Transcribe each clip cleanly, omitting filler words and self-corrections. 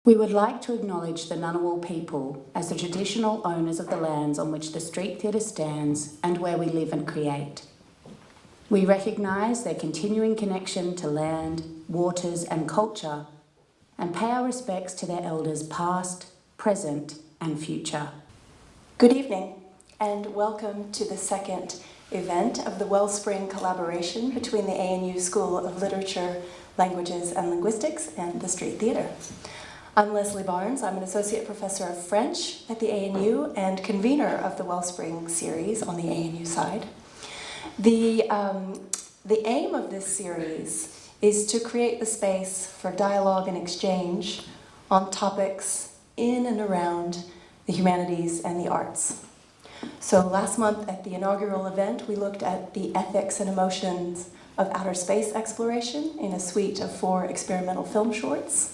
We would like to acknowledge the Ngunnawal people as the traditional owners of the lands on which the Street Theatre stands and where we live and create. We recognise their continuing connection to land, waters and culture, and pay our respects to their elders past, present and future. Good evening and welcome to the second event of the Wellspring collaboration between the ANU School of Literature, Languages and Linguistics and the Street Theatre. I'm Leslie Barnes. I'm an Associate Professor of French at the ANU and convener of the Wellspring series on the ANU side. The aim of this series is to create the space for dialogue and exchange on topics in and around the humanities and the arts. So last month at the inaugural event, we looked at the ethics and emotions of outer space exploration in a suite of 4 experimental film shorts.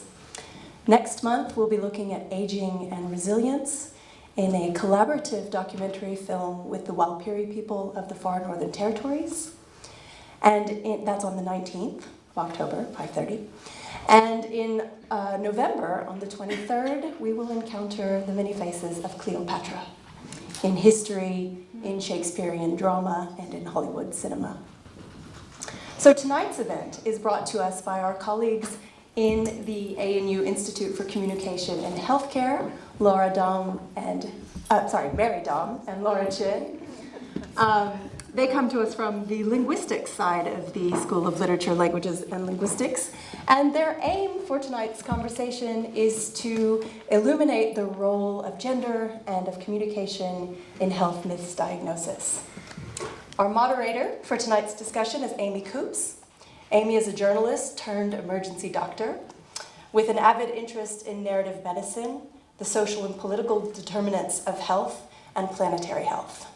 Next month, we'll be looking at aging and resilience in a collaborative documentary film with the Walpiri people of the Far Northern Territories. And that's on the 19th of October, 5:30. And in November, on the 23rd, we will encounter the many faces of Cleopatra in history, in Shakespearean drama, and in Hollywood cinema. So tonight's event is brought to us by our colleagues in the ANU Institute for Communication and Healthcare, Mary Dom and Laura Chin. They come to us from the linguistics side of the School of Literature, Languages and Linguistics, and their aim for tonight's conversation is to illuminate the role of gender and of communication in health misdiagnosis. Our moderator for tonight's discussion is Amy Coops. Amy is a journalist turned emergency doctor with an avid interest in narrative medicine, the social and political determinants of health, and planetary health.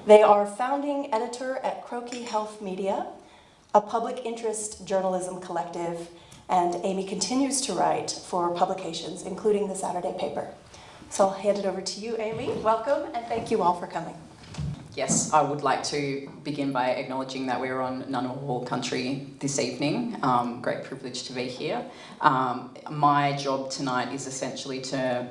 They are founding editor at Croaky Health Media, a public interest journalism collective, and Amy continues to write for publications, including the Saturday paper. So I'll hand it over to you, Amy. Welcome, and thank you all for coming. Yes, I would like to begin by acknowledging that we're on Ngunnawal country this evening. Great privilege to be here. My job tonight is essentially to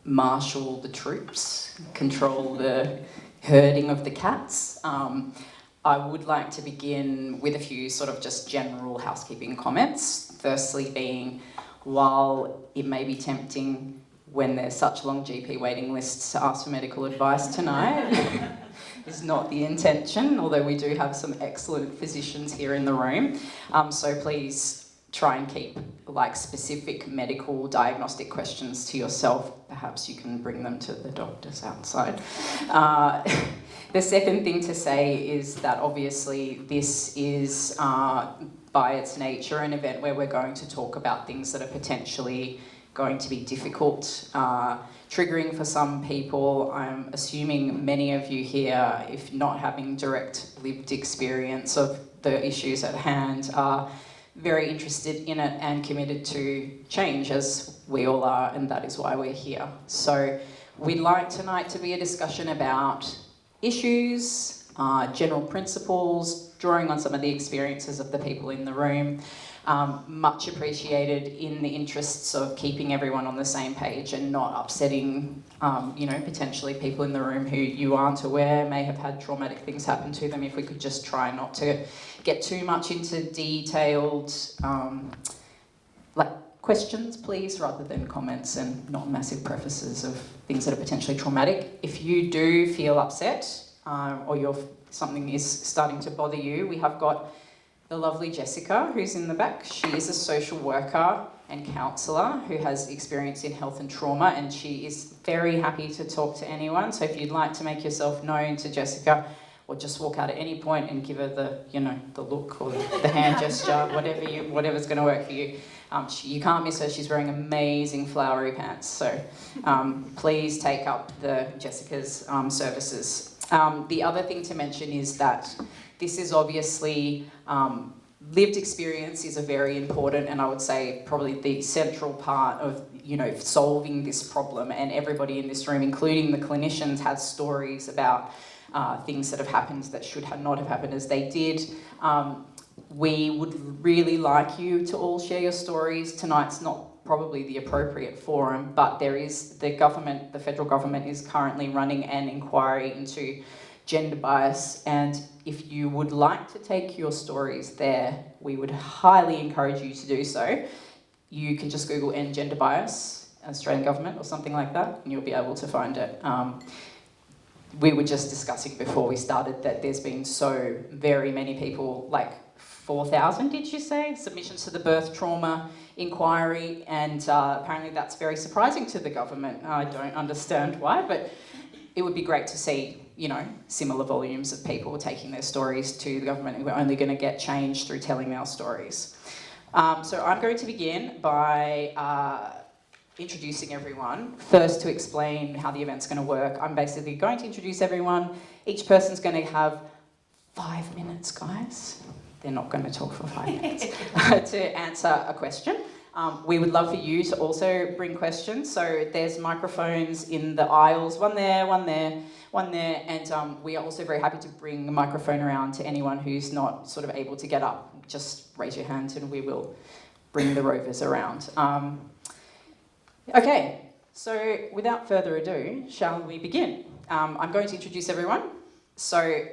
marshal the troops, control the herding of the cats. I would like to begin with a few sort of just general housekeeping comments. Firstly being, while it may be tempting when there's such long GP waiting lists to ask for medical advice tonight, is not the intention, although we do have some excellent physicians here in the room. So please try and keep specific medical diagnostic questions to yourself. Perhaps you can bring them to the doctors outside. The second thing to say is that obviously this is by its nature an event where we're going to talk about things that are potentially going to be difficult, triggering for some people. I'm assuming many of you here, if not having direct lived experience of the issues at hand, are very interested in it and committed to change, as we all are, and that is why we're here. So we'd like tonight to be a discussion about issues, general principles, drawing on some of the experiences of the people in the room. Much appreciated in the interests of keeping everyone on the same page and not upsetting, potentially people in the room who you aren't aware may have had traumatic things happen to them. If we could just try not to get too much into detailed questions, please, rather than comments and not massive prefaces of things that are potentially traumatic. If you do feel upset or something is starting to bother you, we have got the lovely Jessica, who's in the back. She is a social worker and counsellor who has experience in health and trauma, and she is very happy to talk to anyone. So if you'd like to make yourself known to Jessica, or just walk out at any point and give her the look or the hand gesture, whatever's going to work for you. You can't miss her. She's wearing amazing flowery pants. So please take up Jessica's services. The other thing to mention is that this is obviously, lived experience is a very important, and I would say probably the central part of, solving this problem. And everybody in this room, including the clinicians, has stories about things that have happened that should not have happened as they did. We would really like you to all share your stories. Tonight's not probably the appropriate forum, but there is the federal government is currently running an inquiry into gender bias, and if you would like to take your stories there, we would highly encourage you to do so. You can just Google "end gender bias, Australian government" or something like that, and you'll be able to find it. We were just discussing before we started that there's been so very many people, like 4,000, did you say, submissions to the birth trauma inquiry, and apparently that's very surprising to the government. I don't understand why, but it would be great to see, you know, similar volumes of people taking their stories to the government, and we're only going to get change through telling our stories. So I'm going to begin by introducing everyone. First, to explain how the event's going to work, I'm basically going to introduce everyone. Each person's going to have 5 minutes, guys. They're not going to talk for 5 minutes to answer a question. We would love for you to also bring questions. So there's microphones in the aisles, one there, and we are also very happy to bring a microphone around to anyone who's not sort of able to get up. Just raise your hand and we will bring the rovers around. Okay, so without further ado, shall we begin? I'm going to introduce everyone. So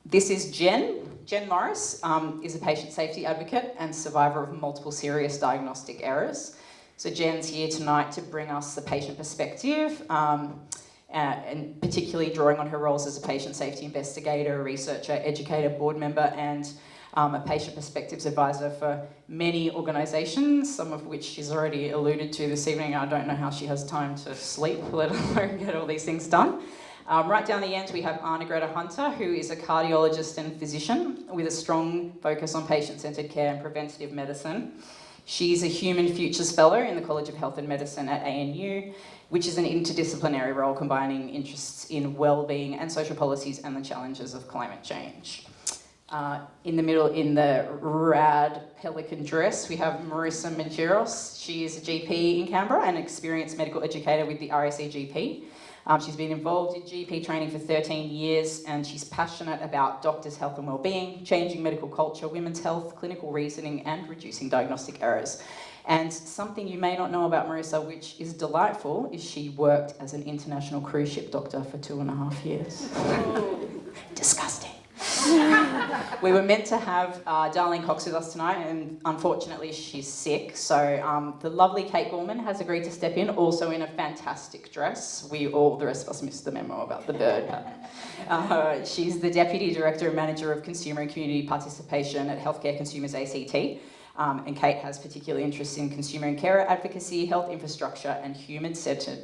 this is Jen. Jen Morris is a patient safety advocate and survivor of multiple serious diagnostic errors. So Jen's here tonight to bring us the patient perspective, and particularly drawing on her roles as a patient safety investigator, researcher, educator, board member, and a patient perspectives advisor for many organisations, some of which she's already alluded to this evening. I don't know how she has time to sleep, let alone get all these things done. Right down the end, we have Anna-Greta Hunter, who is a cardiologist and physician with a strong focus on patient-centred care and preventative medicine. She's a Human Futures Fellow in the College of Health and Medicine at ANU, which is an interdisciplinary role combining interests in wellbeing and social policies and the challenges of climate change. In the middle, in the rad pelican dress, we have Marissa Mengeros. She is a GP in Canberra and an experienced medical educator with the RACGP. She's been involved in GP training for 13 years, and she's passionate about doctors' health and wellbeing, changing medical culture, women's health, clinical reasoning, and reducing diagnostic errors. And something you may not know about Marissa, which is delightful, is she worked as an international cruise ship doctor for 2.5 years. Disgusting. We were meant to have Darlene Cox with us tonight, and unfortunately she's sick. So the lovely Kate Gorman has agreed to step in, also in a fantastic dress. The rest of us missed the memo about the bird. She's the Deputy Director and Manager of Consumer and Community Participation at Healthcare Consumers ACT. And Kate has particular interest in consumer and carer advocacy, health infrastructure, and human-centred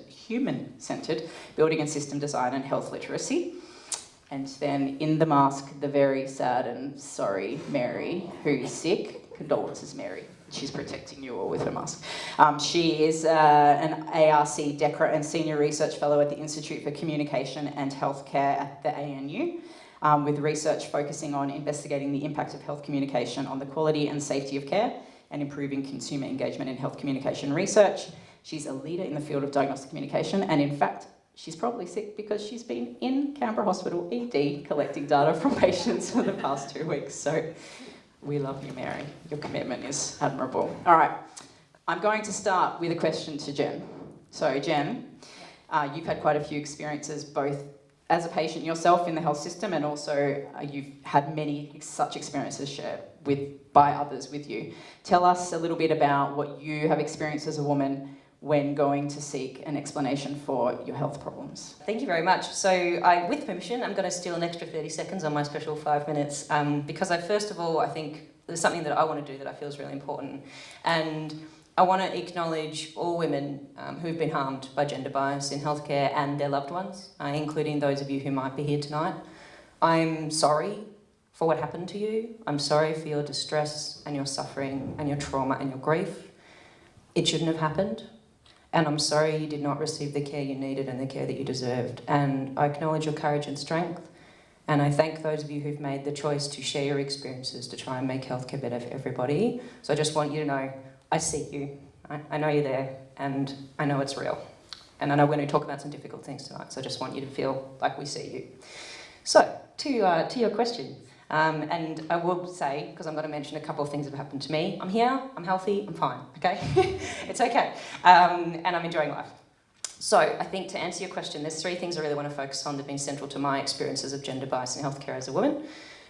building and system design and health literacy. And then in the mask, the very sad and sorry Mary, who's sick. Condolences, Mary. She's protecting you all with her mask. She is an ARC DECRA and Senior Research Fellow at the Institute for Communication and Healthcare at the ANU, with research focusing on investigating the impact of health communication on the quality and safety of care and improving consumer engagement in health communication research. She's a leader in the field of diagnostic communication, and in fact, she's probably sick because she's been in Canberra Hospital ED collecting data from patients for the past 2 weeks. So we love you, Mary. Your commitment is admirable. All right, I'm going to start with a question to Jen. So Jen, you've had quite a few experiences both as a patient yourself in the health system, and also you've had many such experiences shared by others with you. Tell us a little bit about what you have experienced as a woman when going to seek an explanation for your health problems. Thank you very much. So with permission, I'm going to steal an extra 30 seconds on my special 5 minutes because first of all, I think there's something that I want to do that I feel is really important. And I want to acknowledge all women who've been harmed by gender bias in healthcare and their loved ones, including those of you who might be here tonight. I'm sorry for what happened to you. I'm sorry for your distress and your suffering and your trauma and your grief. It shouldn't have happened. And I'm sorry you did not receive the care you needed and the care that you deserved. And I acknowledge your courage and strength. And I thank those of you who've made the choice to share your experiences to try and make healthcare better for everybody. So I just want you to know, I see you. I know you're there, and I know it's real. And I know we're going to talk about some difficult things tonight, so I just want you to feel like we see you. So, to your question. And I will say, because I'm going to mention a couple of things that have happened to me, I'm here, I'm healthy, I'm fine, okay? It's okay. And I'm enjoying life. So I think to answer your question, there's 3 things I really want to focus on that have been central to my experiences of gender bias in healthcare as a woman.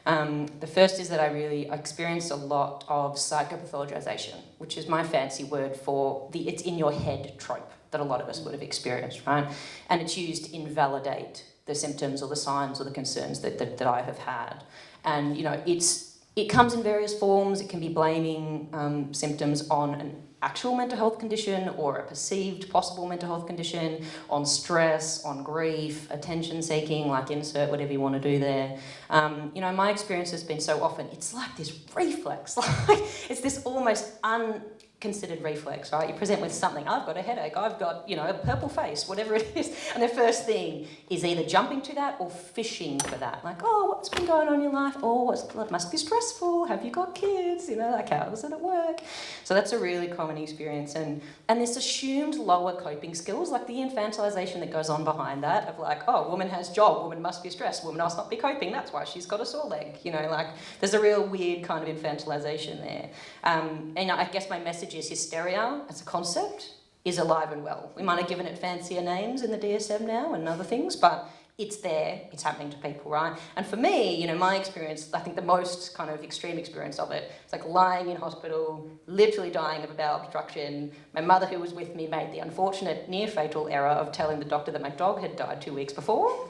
The first is that I experienced a lot of psychopathologization, which is my fancy word for the it's in your head trope that a lot of us would have experienced, right? And it's used to invalidate the symptoms or the signs or the concerns that I have had. And, you know, it comes in various forms. It can be blaming symptoms on an actual mental health condition or a perceived possible mental health condition, on stress, on grief, attention seeking, like insert whatever you want to do there. You know, my experience has been so often, it's like this reflex, like it's this almost unconsidered reflex, right? You present with something, I've got a headache, I've got, you know, a purple face, whatever it is, and the first thing is either jumping to that or fishing for that. Like, oh, what's been going on in your life? Oh, it must be stressful. Have you got kids? You know, like, how is it at work? So that's a really common experience. And this assumed lower coping skills, like the infantilization that goes on behind that of like, oh, woman has job, woman must be stressed, woman must not be coping, that's why she's got a sore leg. You know, like, there's a real weird kind of infantilization there. And I guess my message is hysteria as a concept is alive and well. We might have given it fancier names in the DSM now and other things, but it's there, it's happening to people, right? And for me, you know, my experience, I think the most kind of extreme experience of it, it's like lying in hospital, literally dying of a bowel obstruction. My mother, who was with me, made the unfortunate near-fatal error of telling the doctor that my dog had died 2 weeks before.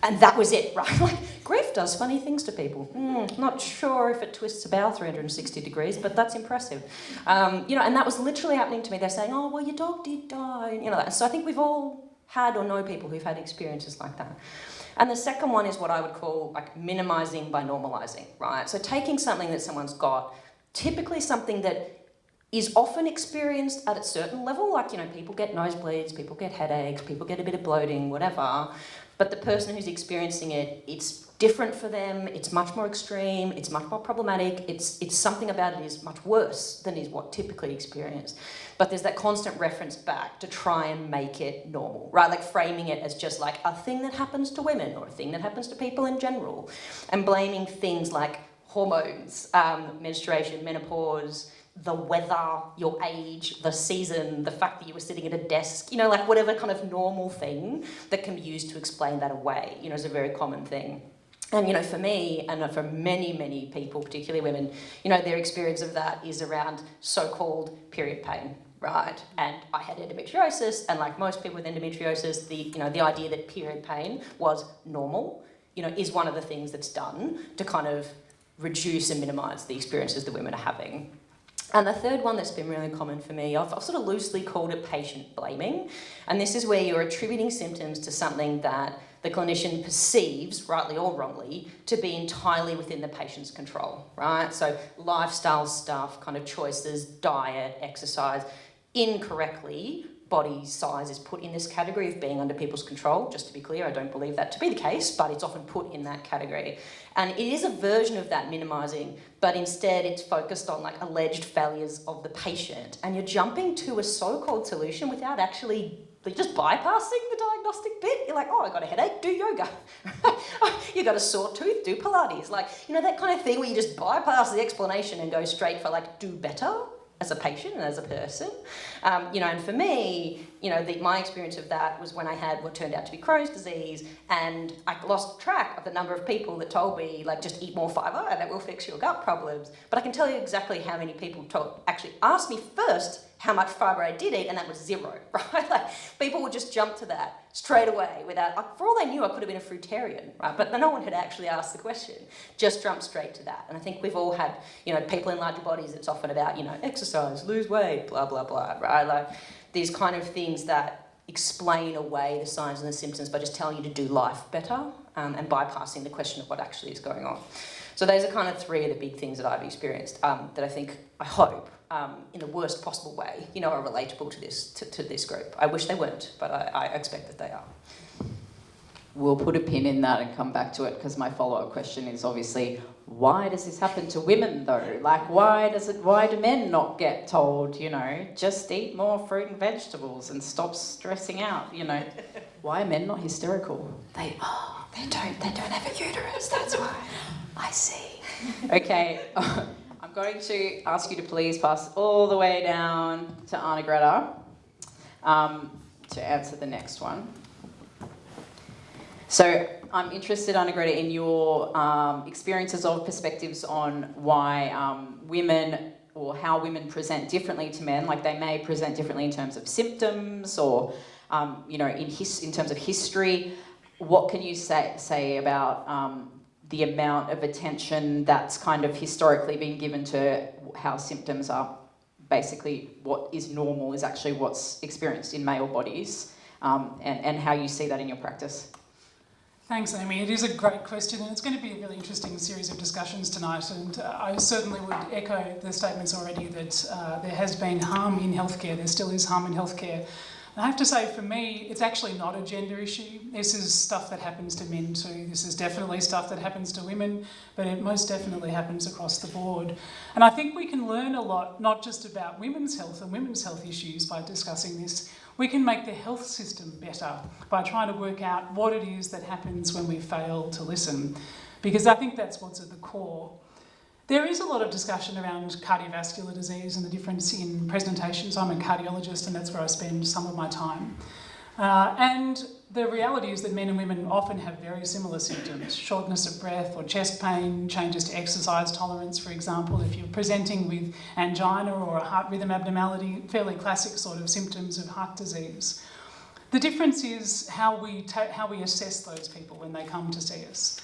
And that was it, right? Like, grief does funny things to people. Not sure if it twists a bowel 360 degrees, but that's impressive. You know, and that was literally happening to me. They're saying, oh, well, your dog did die, you know, and so I think we've all had or know people who've had experiences like that. And the second one is what I would call like minimizing by normalizing, right? So taking something that someone's got, typically something that is often experienced at a certain level, like, you know, people get nosebleeds, people get headaches, people get a bit of bloating, whatever, but the person who's experiencing it, it's different for them, it's much more extreme, it's much more problematic, it's something about it is much worse than is what typically experienced. But there's that constant reference back to try and make it normal, right? Like framing it as just like a thing that happens to women or a thing that happens to people in general, and blaming things like hormones, menstruation, menopause, the weather, your age, the season, the fact that you were sitting at a desk, you know, like whatever kind of normal thing that can be used to explain that away, you know, is a very common thing. And, you know, for me and for many, many people, particularly women, you know, their experience of that is around so-called period pain, right? And I had endometriosis, and like most people with endometriosis, the idea that period pain was normal, you know, is one of the things that's done to kind of reduce and minimise the experiences that women are having. And the third one that's been really common for me, I've sort of loosely called it patient blaming. And this is where you're attributing symptoms to something that the clinician perceives, rightly or wrongly, to be entirely within the patient's control, right? So lifestyle stuff, kind of choices, diet, exercise, incorrectly, body size is put in this category of being under people's control. Just to be clear, I don't believe that to be the case, but it's often put in that category. And it is a version of that minimising, but instead it's focused on like alleged failures of the patient. And you're jumping to a so-called solution without actually just bypassing the diagnostic bit. You're like, oh, I got a headache, do yoga. You got a sore tooth, do Pilates. Like, you know, that kind of thing where you just bypass the explanation and go straight for like, do better as a patient and as a person. You know, and for me, you know, my experience of that was when I had what turned out to be Crohn's disease, and I lost track of the number of people that told me, like, just eat more fibre and that will fix your gut problems. But I can tell you exactly how many people actually asked me first how much fibre I did eat, and that was 0, right? Like, people would just jump to that straight away without, like, for all they knew, I could have been a fruitarian, right? But no one had actually asked the question, just jumped straight to that. And I think we've all had, you know, people in larger bodies, it's often about, you know, exercise, lose weight, blah, blah, blah, right? Like, these kind of things that explain away the signs and the symptoms by just telling you to do life better, and bypassing the question of what actually is going on. So those are kind of 3 of the big things that I've experienced that I hope, in the worst possible way, you know, are relatable to this group. I wish they weren't, but I expect that they are. we'll put a pin in that and come back to it, because my follow-up question is obviously, why does this happen to women though? Like, why do men not get told, you know, just eat more fruit and vegetables and stop stressing out, you know? Why are men not hysterical? They don't have a uterus, that's why. I see. Okay, I'm going to ask you to please pass all the way down to Anna Greta to answer the next one. So I'm interested, Anna Greta, in your experiences or perspectives on why women, or how women present differently to men. Like, they may present differently in terms of symptoms, or you know, in terms of history. What can you say about the amount of attention that's kind of historically been given to how symptoms are basically what is normal is actually what's experienced in male bodies, and how you see that in your practice? Thanks, Amy. It is a great question, and it's going to be a really interesting series of discussions tonight. And I certainly would echo the statements already that there has been harm in healthcare. There still is harm in healthcare. And I have to say, for me, it's actually not a gender issue. This is stuff that happens to men too. This is definitely stuff that happens to women, but it most definitely happens across the board. And I think we can learn a lot, not just about women's health and women's health issues by discussing this. We can make the health system better by trying to work out what it is that happens when we fail to listen, because I think that's what's at the core. There is a lot of discussion around cardiovascular disease and the difference in presentations. I'm a cardiologist, and that's where I spend some of my time. And the reality is that men and women often have very similar symptoms: shortness of breath or chest pain, changes to exercise tolerance, for example. If you're presenting with angina or a heart rhythm abnormality, fairly classic sort of symptoms of heart disease. The difference is how we assess those people when they come to see us.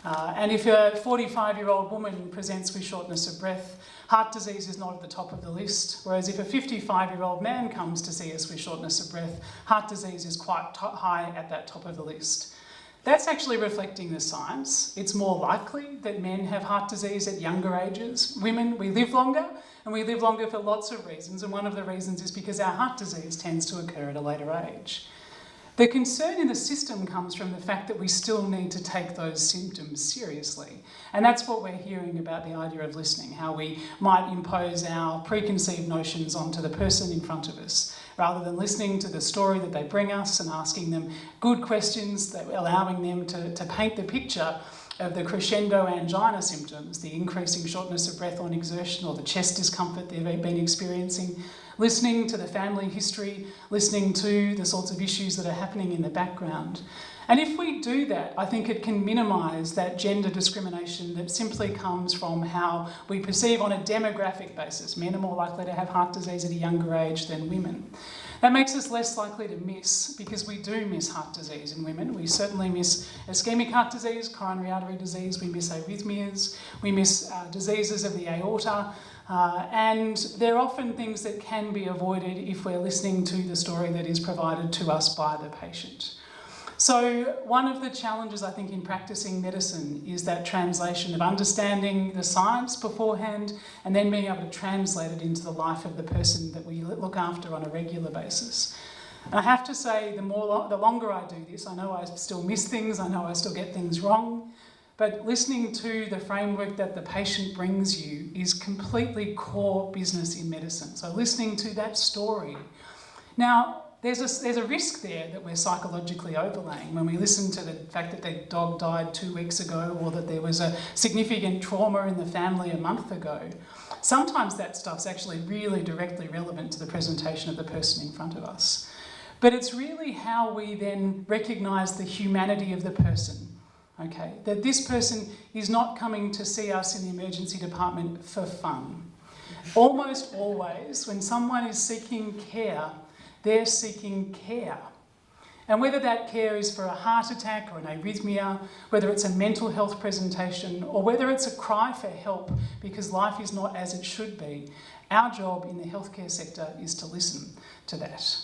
And if a 45-year-old woman presents with shortness of breath, heart disease is not at the top of the list, whereas if a 55-year-old man comes to see us with shortness of breath, heart disease is quite high at that top of the list. That's actually reflecting the science. It's more likely that men have heart disease at younger ages. Women, we live longer, and we live longer for lots of reasons, and one of the reasons is because our heart disease tends to occur at a later age. The concern in the system comes from the fact that we still need to take those symptoms seriously. And that's what we're hearing about the idea of listening, how we might impose our preconceived notions onto the person in front of us, rather than listening to the story that they bring us and asking them good questions, that allowing them to paint the picture of the crescendo angina symptoms, the increasing shortness of breath on exertion, or the chest discomfort they've been experiencing, listening to the family history, listening to the sorts of issues that are happening in the background. And if we do that, I think it can minimise that gender discrimination that simply comes from how we perceive on a demographic basis. Men are more likely to have heart disease at a younger age than women. That makes us less likely to miss, because we do miss heart disease in women. We certainly miss ischemic heart disease, coronary artery disease, we miss arrhythmias, we miss diseases of the aorta, and they're often things that can be avoided if we're listening to the story that is provided to us by the patient. So one of the challenges, I think, in practicing medicine is that translation of understanding the science beforehand and then being able to translate it into the life of the person that we look after on a regular basis. And I have to say, the longer I do this, I know I still miss things, I know I still get things wrong, but listening to the framework that the patient brings you is completely core business in medicine. So listening to that story. Now, there's a risk there that we're psychologically overlaying when we listen to the fact that their dog died 2 weeks ago, or that there was a significant trauma in the family a month ago. Sometimes that stuff's actually really directly relevant to the presentation of the person in front of us. But it's really how we then recognise the humanity of the person. Okay, that this person is not coming to see us in the emergency department for fun. Almost always, when someone is seeking care, they're seeking care. And whether that care is for a heart attack or an arrhythmia, whether it's a mental health presentation, or whether it's a cry for help because life is not as it should be, our job in the healthcare sector is to listen to that.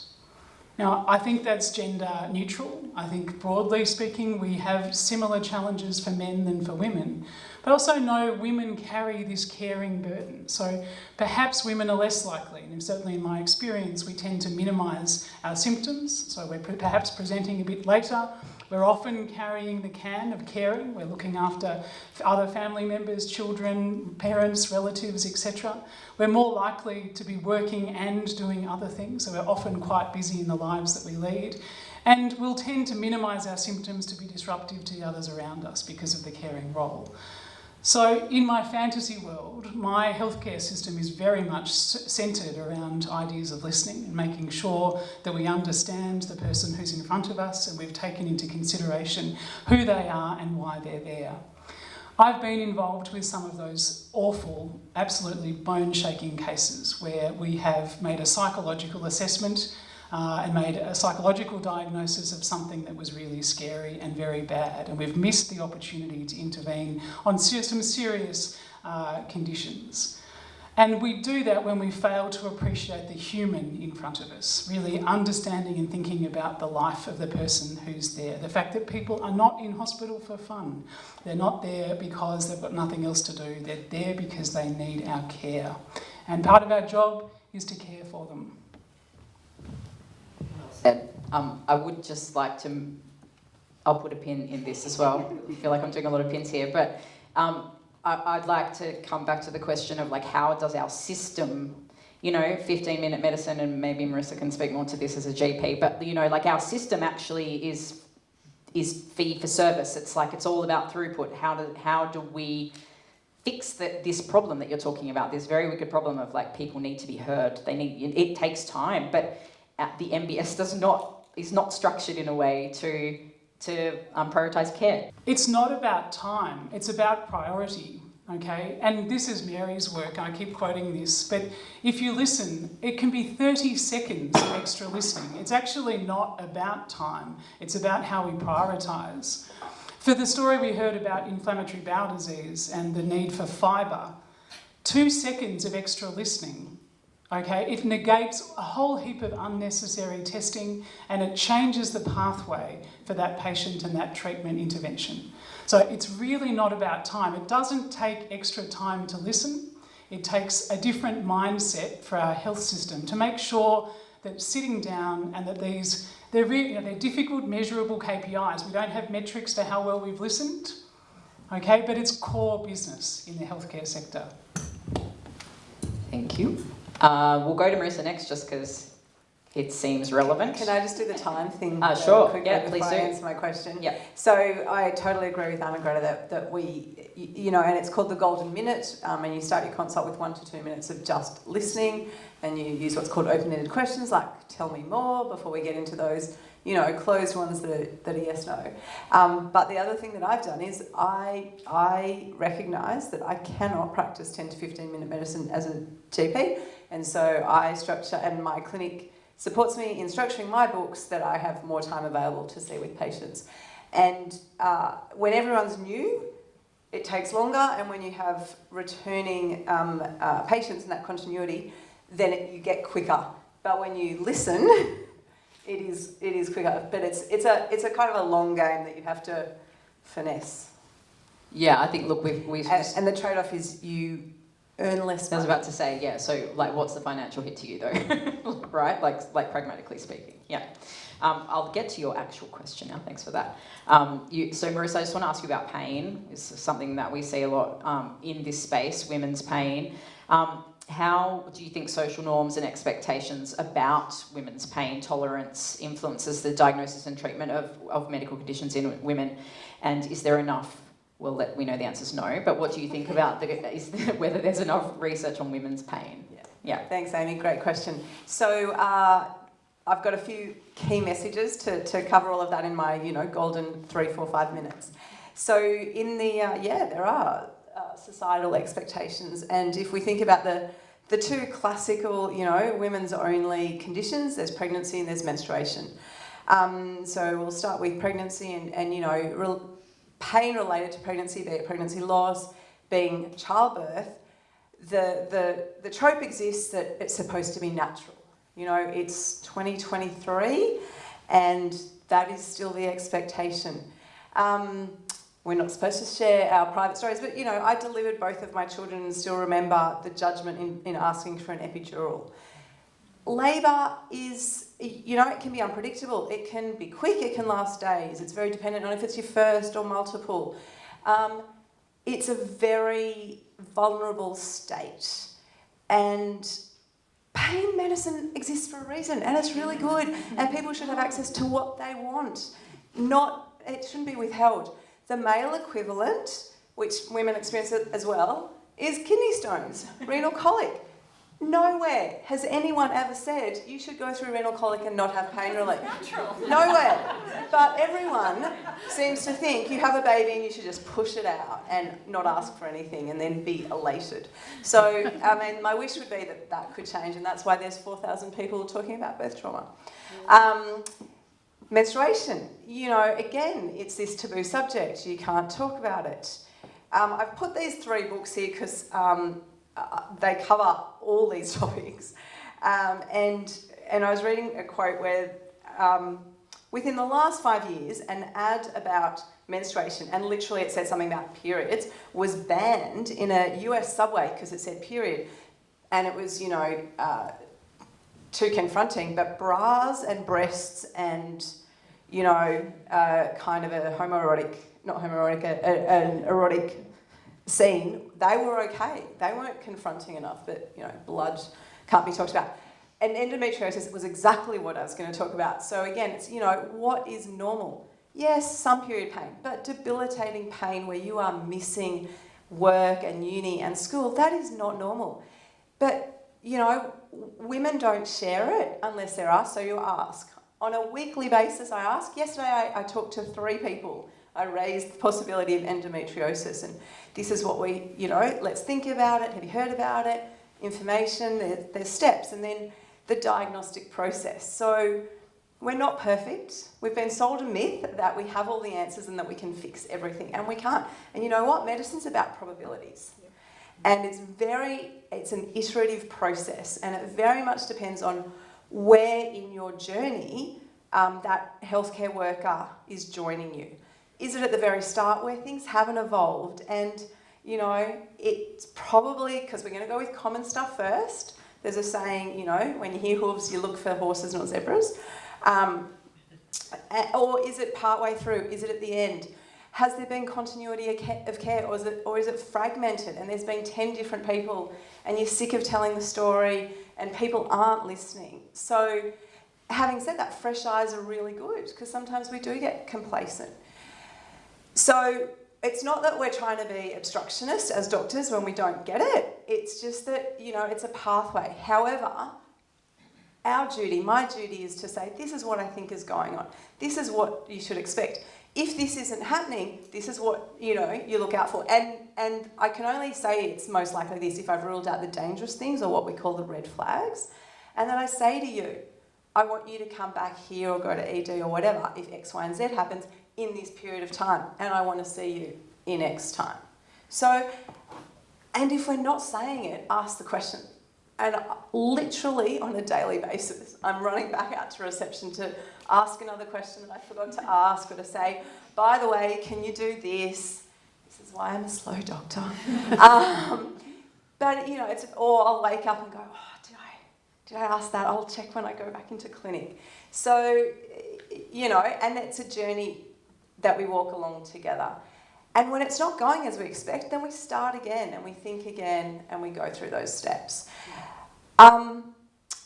Now, I think that's gender neutral. I think broadly speaking, we have similar challenges for men than for women. But also know women carry this caring burden. So perhaps women are less likely, and certainly in my experience, we tend to minimise our symptoms. So we're perhaps presenting a bit later, We're often carrying the can of caring. We're looking after other family members, children, parents, relatives, etc. We're more likely to be working and doing other things, so we're often quite busy in the lives that we lead. And we'll tend to minimise our symptoms to be disruptive to the others around us because of the caring role. So in my fantasy world, my healthcare system is very much centred around ideas of listening and making sure that we understand the person who's in front of us and we've taken into consideration who they are and why they're there. I've been involved with some of those awful, absolutely bone-shaking cases where we have made a psychological assessment and made a psychological diagnosis of something that was really scary and very bad. And we've missed the opportunity to intervene on some serious conditions. And we do that when we fail to appreciate the human in front of us, really understanding and thinking about the life of the person who's there. The fact that people are not in hospital for fun. They're not there because they've got nothing else to do. They're there because they need our care. And part of our job is to care for them. I would just like to, I'll put a pin in this as well. I feel like I'm doing a lot of pins here, but I'd like to come back to the question of like, how does our system, 15-minute medicine, and maybe Marissa can speak more to this as a GP, but like our system actually is fee for service. It's like, it's all about throughput. How do we fix this problem that you're talking about, this very wicked problem of like people need to be heard. It takes time, but the MBS is not structured in a way to prioritise care. It's not about time, it's about priority, okay? And this is Mary's work, and I keep quoting this, but if you listen, it can be 30 seconds of extra listening. It's actually not about time, it's about how we prioritise. For the story we heard about inflammatory bowel disease and the need for fibre, 2 seconds of extra listening, okay, it negates a whole heap of unnecessary testing and it changes the pathway for that patient and that treatment intervention. So it's really not about time. It doesn't take extra time to listen. It takes a different mindset for our health system to make sure that sitting down and that they're difficult measurable KPIs. We don't have metrics for how well we've listened, okay, but it's core business in the healthcare sector. Thank you. We'll go to Marissa next just because it seems relevant. Can I just do the time thing? Sure. Quickly Yeah, please before do. I answer my question? Yeah. So I totally agree with Anna and Greta that we, and it's called the golden minute, and you start your consult with 1 to 2 minutes of just listening, and you use what's called open-ended questions like tell me more before we get into those, closed ones that are yes, no. But the other thing that I've done is I recognise that I cannot practice 10 to 15 minute medicine as a GP, and so I structure, and my clinic supports me in structuring my books that I have more time available to see with patients. And when everyone's new, it takes longer, and when you have returning patients and that continuity, then you get quicker. But when you listen, it is quicker. But it's a kind of a long game that you have to finesse. Yeah, I think, look, we've and the trade-off is you earn less money. I was about to say, yeah, so like what's the financial hit to you though, right? Like pragmatically speaking, yeah. I'll get to your actual question now, thanks for that. So Marissa, I just want to ask you about pain. It's something that we see a lot in this space, women's pain. How do you think social norms and expectations about women's pain tolerance influences the diagnosis and treatment of medical conditions in women? And is there enough? Well, we know the answer is no, but what do you think about whether there's enough research on women's pain? Yeah. Thanks, Amy. Great question. So I've got a few key messages to cover all of that in my, golden 3, 4, 5 minutes. So in the, there are societal expectations. And if we think about the two classical, women's only conditions, there's pregnancy and there's menstruation. So we'll start with pregnancy and pain related to pregnancy, be it pregnancy loss, being childbirth, the trope exists that it's supposed to be natural. It's 2023 and that is still the expectation. We're not supposed to share our private stories, but I delivered both of my children and still remember the judgment in asking for an epidural. Labour is, it can be unpredictable. It can be quick, it can last days. It's very dependent on if it's your first or multiple. It's a very vulnerable state. And pain medicine exists for a reason, and it's really good, and people should have access to what they want. It shouldn't be withheld. The male equivalent, which women experience it as well, is kidney stones, renal colic. Nowhere has anyone ever said you should go through renal colic and not have pain relief. Nowhere. But everyone seems to think you have a baby and you should just push it out and not ask for anything and then be elated. So, my wish would be that that could change, and that's why there's 4,000 people talking about birth trauma. Menstruation, again, it's this taboo subject. You can't talk about it. I've put these 3 books here because they cover all these topics. And I was reading a quote where within the last 5 years, an ad about menstruation, and literally it said something about periods, was banned in a US subway because it said period. And it was, too confronting, but bras and breasts and, kind of an erotic scene, they were okay. They weren't confronting enough that, blood can't be talked about. And endometriosis was exactly what I was going to talk about. So again, it's, what is normal? Yes, some period pain, but debilitating pain where you are missing work and uni and school, that is not normal. But, women don't share it unless they're asked, so you ask. On a weekly basis, I ask. Yesterday, I talked to 3 people. I raised the possibility of endometriosis, and this is what we, let's think about it. Have you heard about it? Information, there's steps, and then the diagnostic process. So we're not perfect. We've been sold a myth that we have all the answers and that we can fix everything, and we can't. And you know what? Medicine's about probabilities. Yep. And it's an iterative process, and it very much depends on where in your journey that healthcare worker is joining you. Is it at the very start where things haven't evolved? And, it's probably, because we're going to go with common stuff first. There's a saying, when you hear hooves, you look for horses, not zebras. Or is it partway through? Is it at the end? Has there been continuity of care, or is it fragmented and there's been 10 different people and you're sick of telling the story and people aren't listening? So having said that, fresh eyes are really good because sometimes we do get complacent. So it's not that we're trying to be obstructionists as doctors when we don't get it. It's just that, it's a pathway. However, our duty, my duty, is to say, this is what I think is going on. This is what you should expect. If this isn't happening, this is what, you look out for. And I can only say it's most likely this if I've ruled out the dangerous things or what we call the red flags. And then I say to you, I want you to come back here or go to ED or whatever if X, Y, and Z happens in this period of time, and I want to see you in X time. So, and if we're not saying it, ask the question. And literally on a daily basis, I'm running back out to reception to ask another question that I forgot to ask, or to say, by the way, can you do this? This is why I'm a slow doctor. But, or I'll wake up and go, did I ask that? I'll check when I go back into clinic. So, and it's a journey that we walk along together. And when it's not going as we expect, then we start again and we think again and we go through those steps.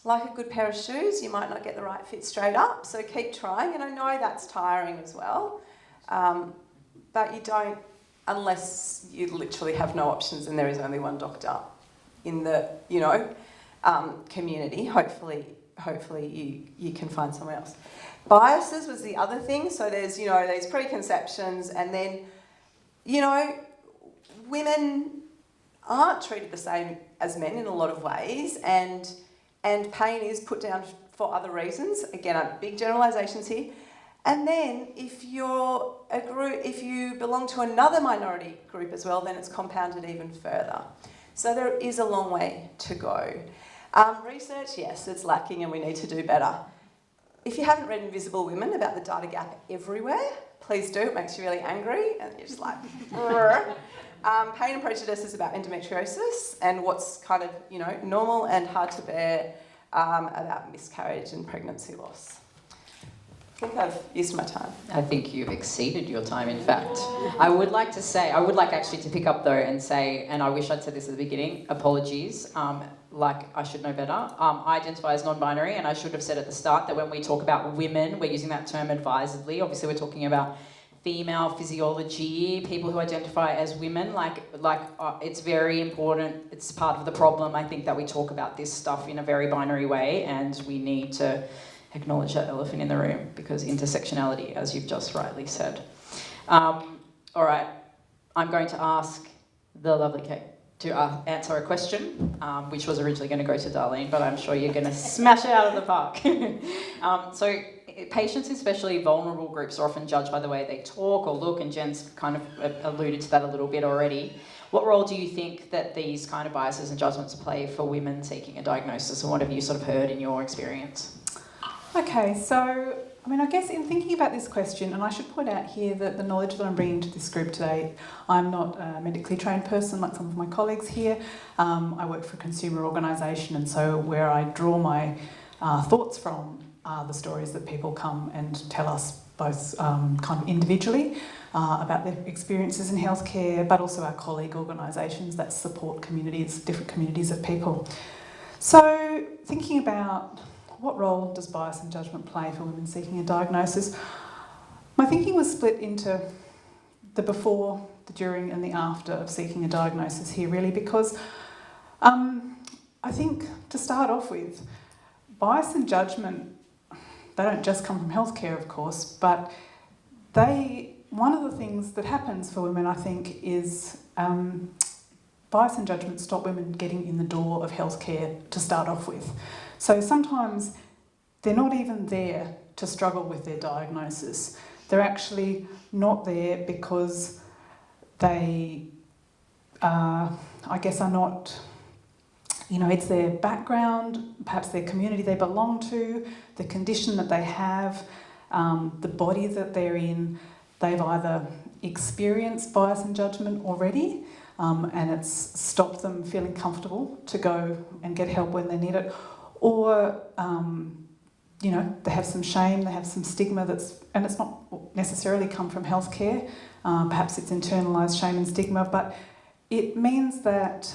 Like a good pair of shoes, you might not get the right fit straight up, so keep trying. And I know that's tiring as well, but you don't, unless you literally have no options and there is only one doctor in the, community. Hopefully you can find someone else. Biases was the other thing. So there's, these preconceptions, and then, women aren't treated the same as men in a lot of ways, and pain is put down for other reasons. Again, big generalisations here. And then if you're if you belong to another minority group as well, then it's compounded even further. So there is a long way to go. Research, yes, it's lacking and we need to do better. If you haven't read Invisible Women about the data gap everywhere, please do. It makes you really angry and you're just like, Pain and Prejudice is about endometriosis and what's kind of, normal and hard to bear about miscarriage and pregnancy loss. I think I've used my time. I think you've exceeded your time, in fact. I would like actually to pick up though and say, and I wish I'd said this at the beginning, apologies, like I should know better. I identify as non-binary, and I should have said at the start that when we talk about women, we're using that term advisedly. Obviously we're talking about female physiology, people who identify as women, it's very important, it's part of the problem, I think, that we talk about this stuff in a very binary way, and we need to acknowledge that elephant in the room, because intersectionality, as you've just rightly said. All right, I'm going to ask the lovely Kate to answer a question, which was originally going to go to Darlene, but I'm sure you're going to smash it out of the park. So patients, especially vulnerable groups, are often judged by the way they talk or look, and Jen's kind of alluded to that a little bit already. What role do you think that these kind of biases and judgments play for women seeking a diagnosis, and what have you sort of heard in your experience? Okay, so, I guess in thinking about this question, and I should point out here that the knowledge that I'm bringing to this group today, I'm not a medically trained person like some of my colleagues here. I work for a consumer organisation, and so where I draw my thoughts from are the stories that people come and tell us, both kind of individually about their experiences in healthcare, but also our colleague organisations that support communities, different communities of people. So thinking about what role does bias and judgment play for women seeking a diagnosis? My thinking was split into the before, the during and the after of seeking a diagnosis here, really, because I think to start off with, bias and judgment, they don't just come from healthcare, of course, but one of the things that happens for women, I think, is bias and judgment stop women getting in the door of healthcare to start off with. So sometimes they're not even there to struggle with their diagnosis. They're actually not there because they, are not, it's their background, perhaps their community they belong to, the condition that they have, the body that they're in. They've either experienced bias and judgment already, and it's stopped them feeling comfortable to go and get help when they need it, or they have some shame, they have some stigma and it's not necessarily come from healthcare. Perhaps it's internalised shame and stigma, but it means that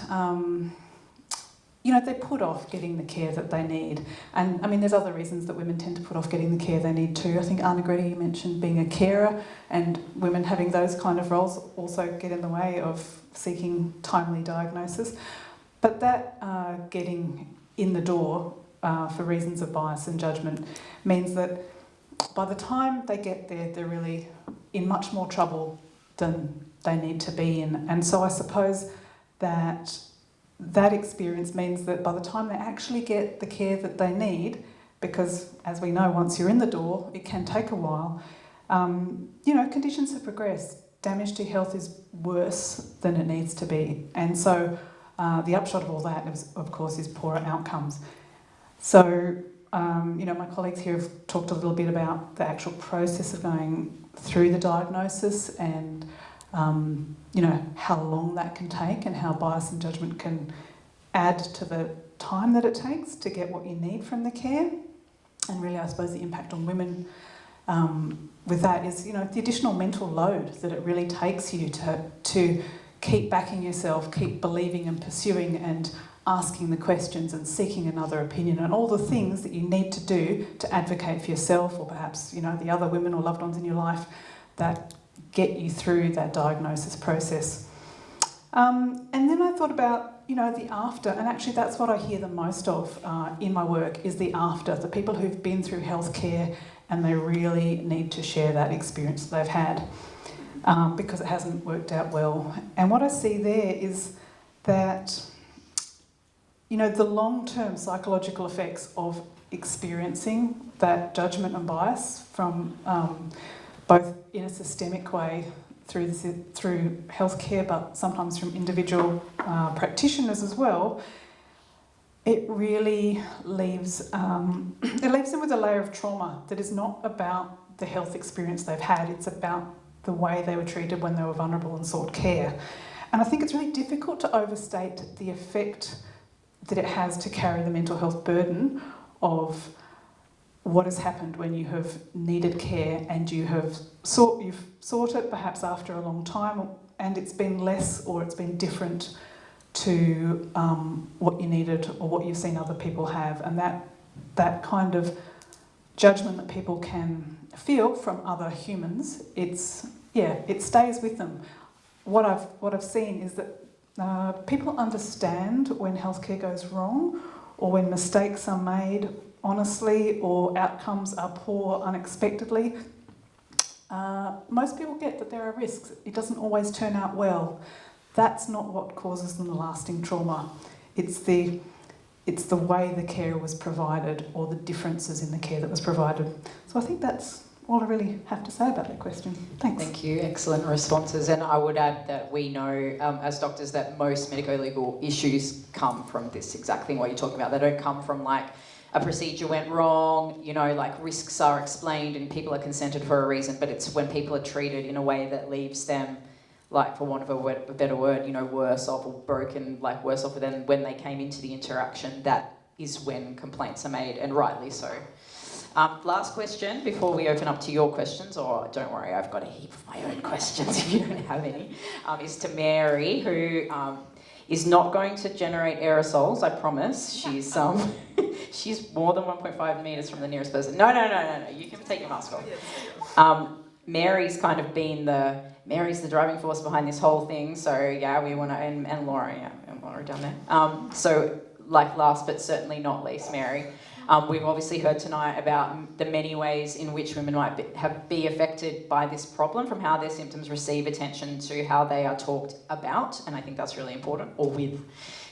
they put off getting the care that they need. And there's other reasons that women tend to put off getting the care they need too. I think Anna Greta, you mentioned being a carer, and women having those kind of roles also get in the way of seeking timely diagnosis. But that getting in the door for reasons of bias and judgment means that by the time they get there, they're really in much more trouble than they need to be in. And so I suppose that experience means that by the time they actually get the care that they need, because as we know, once you're in the door, it can take a while, conditions have progressed. Damage to health is worse than it needs to be. And so the upshot of all that, of course, is poorer outcomes. So, my colleagues here have talked a little bit about the actual process of going through the diagnosis and, how long that can take and how bias and judgment can add to the time that it takes to get what you need from the care. And really, I suppose the impact on women with that is, the additional mental load that it really takes you to keep backing yourself, keep believing and pursuing and asking the questions and seeking another opinion and all the things that you need to do to advocate for yourself or perhaps, the other women or loved ones in your life that get you through that diagnosis process. And then I thought about, the after, and actually that's what I hear the most of in my work is the after, the people who've been through healthcare and they really need to share that experience that they've had because it hasn't worked out well. And what I see there is that the long-term psychological effects of experiencing that judgment and bias from both in a systemic way through healthcare, but sometimes from individual practitioners as well, it really leaves them with a layer of trauma that is not about the health experience they've had, it's about the way they were treated when they were vulnerable and sought care. And I think it's really difficult to overstate the effect that it has to carry the mental health burden of what has happened when you have needed care and you've sought it perhaps after a long time, and it's been less or it's been different to what you needed or what you've seen other people have, and that kind of judgment that people can feel from other humans, it stays with them. What I've seen is that people understand when healthcare goes wrong or when mistakes are made honestly or outcomes are poor unexpectedly. Most people get that there are risks. It doesn't always turn out well. That's not what causes them the lasting trauma. It's the way the care was provided or the differences in the care that was provided. So I think that's all I really have to say about that question. Thanks. Thank you. Excellent responses. And I would add that we know as doctors that most medico-legal issues come from this exact thing what you're talking about. They don't come from like a procedure went wrong, like risks are explained and people are consented for a reason, but it's when people are treated in a way that leaves them, like for want of a better word, worse off or broken, like worse off than when they came into the interaction. That is when complaints are made, and rightly so. Last question before we open up to your questions, or don't worry, I've got a heap of my own questions if you don't have any, is to Mary, who is not going to generate aerosols, I promise. She's she's more than 1.5 metres from the nearest person. No, you can take your mask off. Mary's kind of been Mary's the driving force behind this whole thing, so yeah, we want to, and Laura, and Laura down there. So like last but certainly not least, Mary, we've obviously heard tonight about the many ways in which women might be affected by this problem, from how their symptoms receive attention to how they are talked about, and I think that's really important, or with.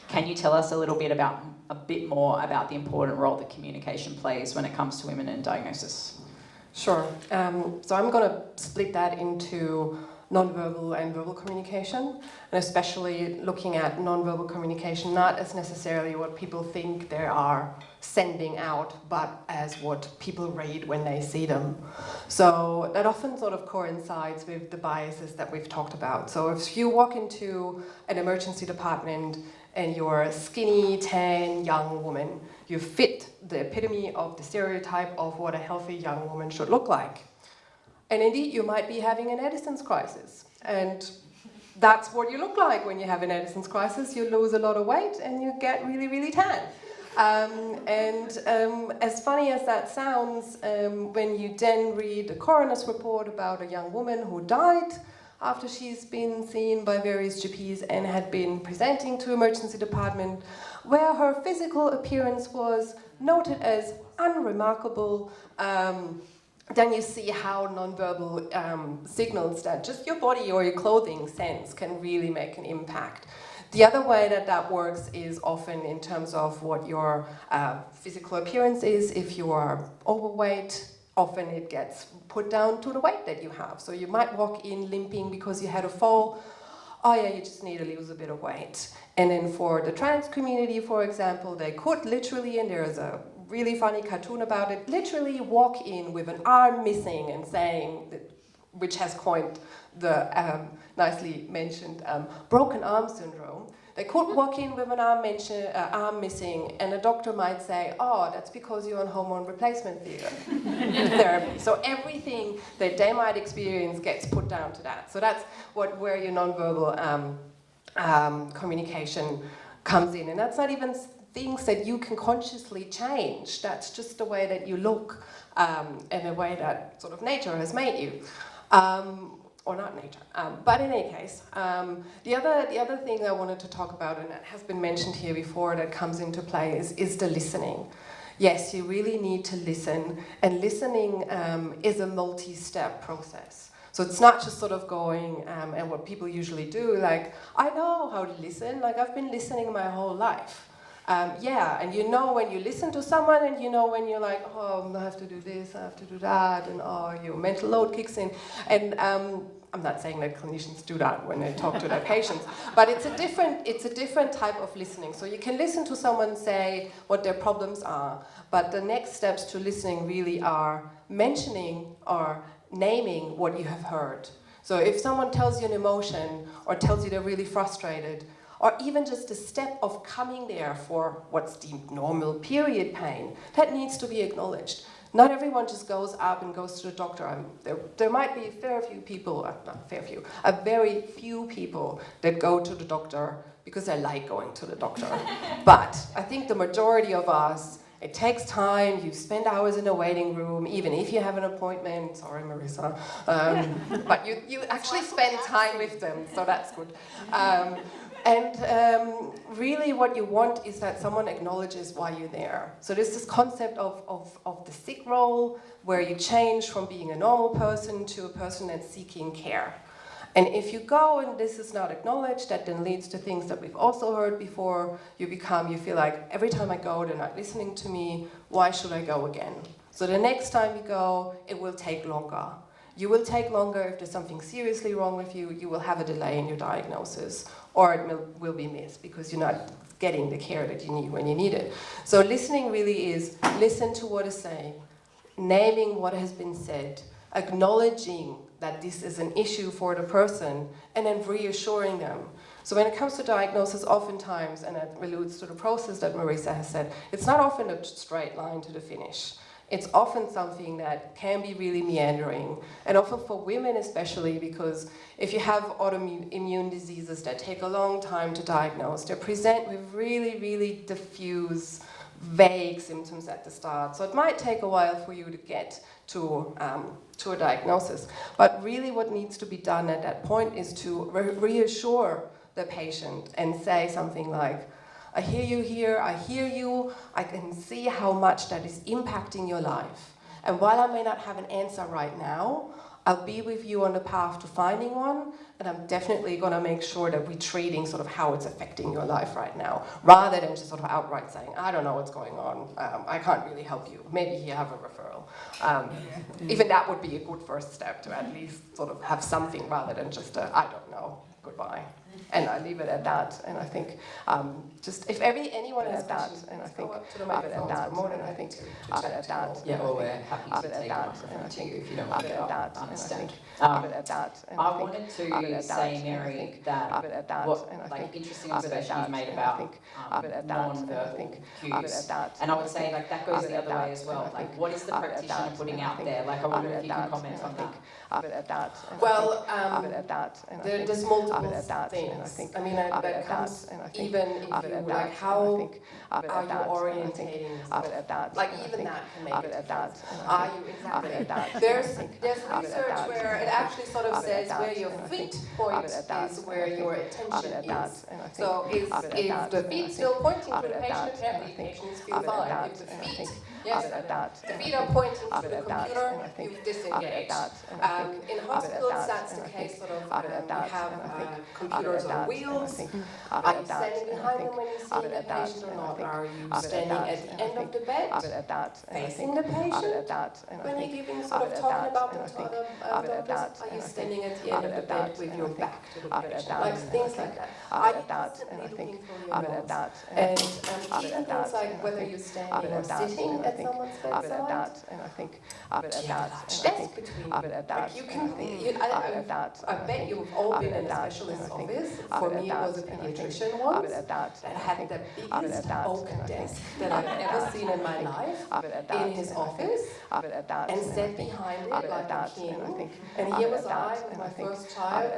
Can you tell us a bit more about the important role that communication plays when it comes to women and diagnosis? Sure. So I'm going to split that into nonverbal and verbal communication, and especially looking at nonverbal communication not as necessarily what people think they are sending out, but as what people read when they see them. So that often sort of coincides with the biases that we've talked about. So if you walk into an emergency department and you're a skinny, tan, young woman, you fit the epitome of the stereotype of what a healthy young woman should look like. And indeed, you might be having an Addison's crisis. And that's what you look like when you have an Addison's crisis. You lose a lot of weight and you get really, really tan. As funny as that sounds, when you then read a coroner's report about a young woman who died after she's been seen by various GPs and had been presenting to emergency department, where her physical appearance was noted as unremarkable, then you see how nonverbal signals that just your body or your clothing sense can really make an impact. The other way that works is often in terms of what your physical appearance is. If you are overweight, often it gets put down to the weight that you have. So you might walk in limping because you had a fall. Oh yeah, you just need to lose a bit of weight. And then for the trans community, for example, they could literally, and there's a really funny cartoon about it, literally walk in with an arm missing and saying, which has coined the nicely mentioned broken arm syndrome. They could walk in with an arm missing, and a doctor might say, oh, that's because you're on hormone replacement therapy. So everything that they might experience gets put down to that. So that's where your nonverbal communication comes in. And that's not even things that you can consciously change. That's just the way that you look and the way that sort of nature has made you. Or not nature. But in any case, the other thing I wanted to talk about, and it has been mentioned here before, that comes into play is the listening. Yes, you really need to listen, and listening is a multi-step process. So it's not just sort of going, and what people usually do, like, I know how to listen, like I've been listening my whole life. Yeah, and you know when you listen to someone, and you know when you're like, oh, I have to do this, I have to do that, and oh, your mental load kicks in. And I'm not saying that clinicians do that when they talk to their patients, but it's a different type of listening. So you can listen to someone say what their problems are, but the next steps to listening really are mentioning or naming what you have heard. So if someone tells you an emotion or tells you they're really frustrated, or even just the step of coming there for what's deemed normal period pain, that needs to be acknowledged. Not everyone just goes up and goes to the doctor. There might be a very few people that go to the doctor because they like going to the doctor. But I think the majority of us, it takes time, you spend hours in the waiting room, even if you have an appointment, sorry Marissa, but you actually spend time with them, so that's good. Really what you want is that someone acknowledges why you're there. So there's this concept of the sick role, where you change from being a normal person to a person that's seeking care. And if you go and this is not acknowledged, that then leads to things that we've also heard before. You feel like, every time I go, they're not listening to me, why should I go again? So the next time you go, it will take longer. You will take longer if there's something seriously wrong with you. You will have a delay in your diagnosis, or it will be missed because you're not getting the care that you need when you need it. So listening really is listen to what is saying, naming what has been said, acknowledging that this is an issue for the person, and then reassuring them. So when it comes to diagnosis, oftentimes, and it alludes to the process that Marisa has said, it's not often a straight line to the finish. It's often something that can be really meandering, and often for women especially, because if you have autoimmune diseases that take a long time to diagnose, they present with really, really diffuse, vague symptoms at the start. So it might take a while for you to get to a diagnosis. But really what needs to be done at that point is to reassure the patient and say something like, I hear you here, I hear you, I can see how much that is impacting your life. And while I may not have an answer right now, I'll be with you on the path to finding one, and I'm definitely going to make sure that we're treating sort of how it's affecting your life right now, rather than just sort of outright saying, I don't know what's going on, I can't really help you, maybe you have a referral. Even that would be a good first step, to at least sort of have something rather than just a, I don't know, goodbye. And I leave it at that, and I think just if anyone has that, and I think at that, more than I think at that, yeah, well, we're happy to take a microphone to you if you don't want to understand. I wanted to say, Mary, that what like interesting observation you made about non-verbal cues, and I would say like that goes the other way as well. Like, what is the practitioner putting out there? Like, I wonder if you can comment on that. Well, there's multiple things. I mean, that comes even if you, like, how are you orientating? Like, even that can make a difference. Are you exactly? There's research where it actually sort of says where your feet point is where your attention is. So if the feet still pointing to the patient, apparently patients feel fine. If the feet, the feet are pointing to the computer, you've disengaged. In hospitals, that's the case. Sort of, you have computers on wheels. Are you standing behind them when you're seeing the patient or not? Are you standing at the end of the bed, facing the patient? When you're giving sort of talking about the visit, are you standing at the end of the bed with your back to the patient? Like things like that. Are you constantly looking for your nose? And even things like whether you're standing or sitting at someone's bedside. Do you have a large desk between you? Like you can, I bet you've all been in a specialist's office. For me, it was a pediatrician once that had the biggest oak desk that I've ever seen in my life in his office, and sat behind it like a king. And here was I with my first child,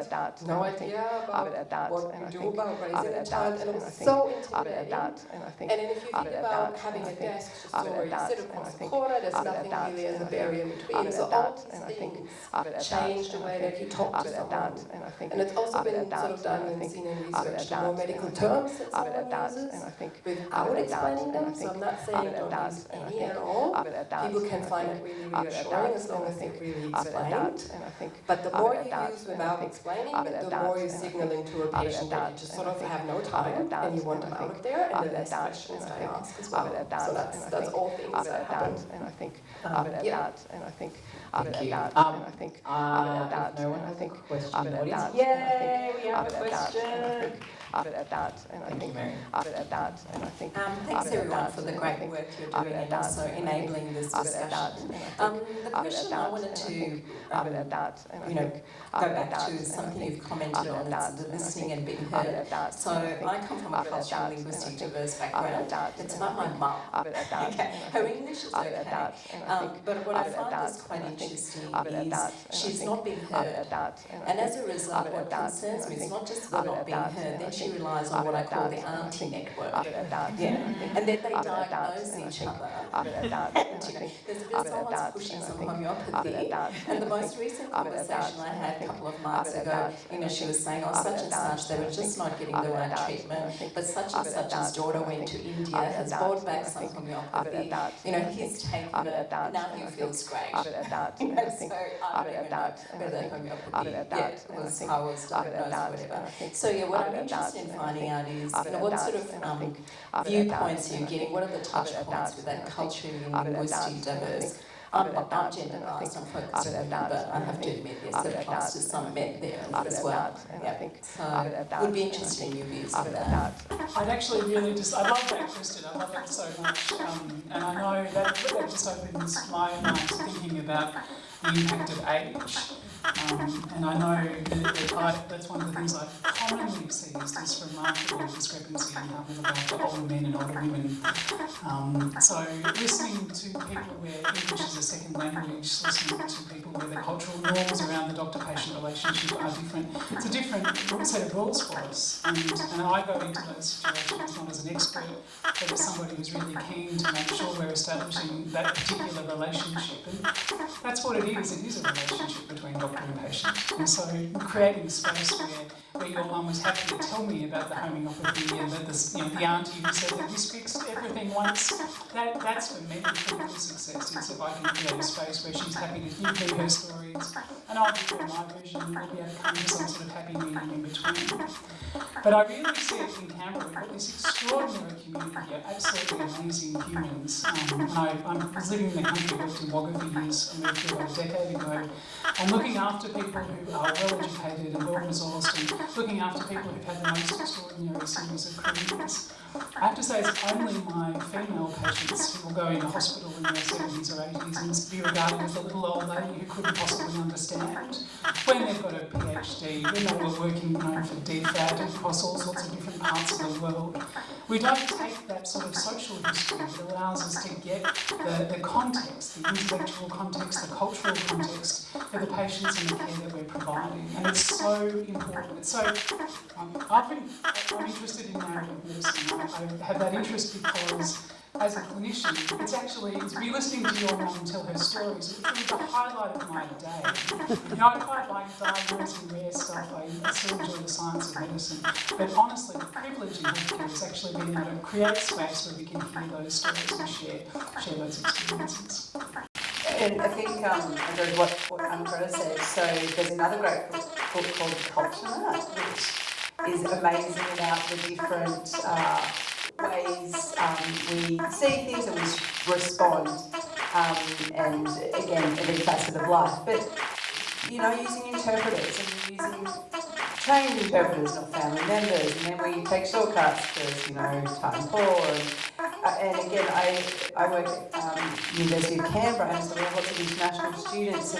no idea about what we do about raising a child, and it was so intimidating. And then if you think about having a desk just where you sit across the corner, there's nothing really as a barrier between. So all these things change the way that you talk to someone. And it's also been sort of done and seen in research, the more medical terms that someone uses without explaining them. So I'm not saying don't use any at all. People can find it really reassuring as long as they really explain it. But the more you use without explaining it, the more you're signaling to a patient that you just sort of have no time and you want them out of there, and the less questions I ask as well. So that's all things that happen. Thank you. If no one has a question, Yay, we have a question. Thanks everyone for the great work you're doing and also enabling this discussion. The question I wanted to, go back to something you've commented on, it's the listening and being heard. So I come from a culturally linguistic diverse background. It's about my mum. Okay. Her English is okay. But what I find is quite interesting is she's not being heard. And as a result, what concerns me is not just the not being heard, then she relies on what I call the auntie network. Yeah. And then they diagnose each other. There's someone's pushing some homeopathy. And the most recent conversation I had a couple of months ago, she was saying, oh, such and such, they were just not getting the right treatment. But such and such's daughter went to India, has brought back some homeopathy. He's taken it, now he feels great. So I don't even know whether homeopathy was how I was diagnosed, whatever. So what I'm interested in finding out is, what sort of viewpoints you're getting, what are the touch points with that culturally and linguistically diverse? I'm gender biased, I'm focused on women, but I have to admit there's third class to some men there as well. So would be interesting in your views on that. I'd actually really I love that question, I love it so much. And I know that just opens my mind to thinking about the impact of age. And I know that that's one of the things I commonly see is this remarkable discrepancy in how we look after older men and older women. So listening to people where English is a second language, listening to people where the cultural norms around the doctor-patient relationship are different, it's a different set of rules for us. And I go into those situations not as an expert, but as somebody who's really keen to make sure we're establishing that particular relationship. And that's what it is a relationship between doctor and patient. And so creating space where your mum was happy to tell me about the homeopathy and that the auntie who said that this fixed everything once, that's for me critical success. It's if I can create a space where she's happy to give me her stories and I'll give her my version and we'll be able to come to some sort of happy medium in between. But I really see it in Canberra. We've got this extraordinary community here, absolutely amazing humans. I was living in the country, worked in Wagga for years, I moved here about a decade ago. And looking after people who are well educated and well resourced and looking after people who've had the most extraordinary series of careers. I have to say it's only my female patients who will go into hospital in their 70s or 80s and be regarded as the little old lady who couldn't possibly understand. When they've got a PhD, when they were working for DFAT across all sorts of different parts of the world, we don't take that sort of social history that allows us to get the context, the intellectual context, the cultural context for the patients and the care that we're providing. And it's so important. So I'm interested in narrative medicine. I have that interest because as a clinician, it's be listening to your mum tell her stories. It's the highlight of my day. I quite like diagnosing rare stuff. I still enjoy the science of medicine. But honestly, the privilege in healthcare is actually being able to create space where we can hear those stories and share those experiences. And I think I agree with what Greta said. So there's another great book called Culture, which is amazing about the different ways we see things and we respond, and again, every facet of life. But using interpreters and using trained interpreters, not family members, and then we take shortcuts because time poor. And again, I work at University of Canberra, and so we have lots of international students,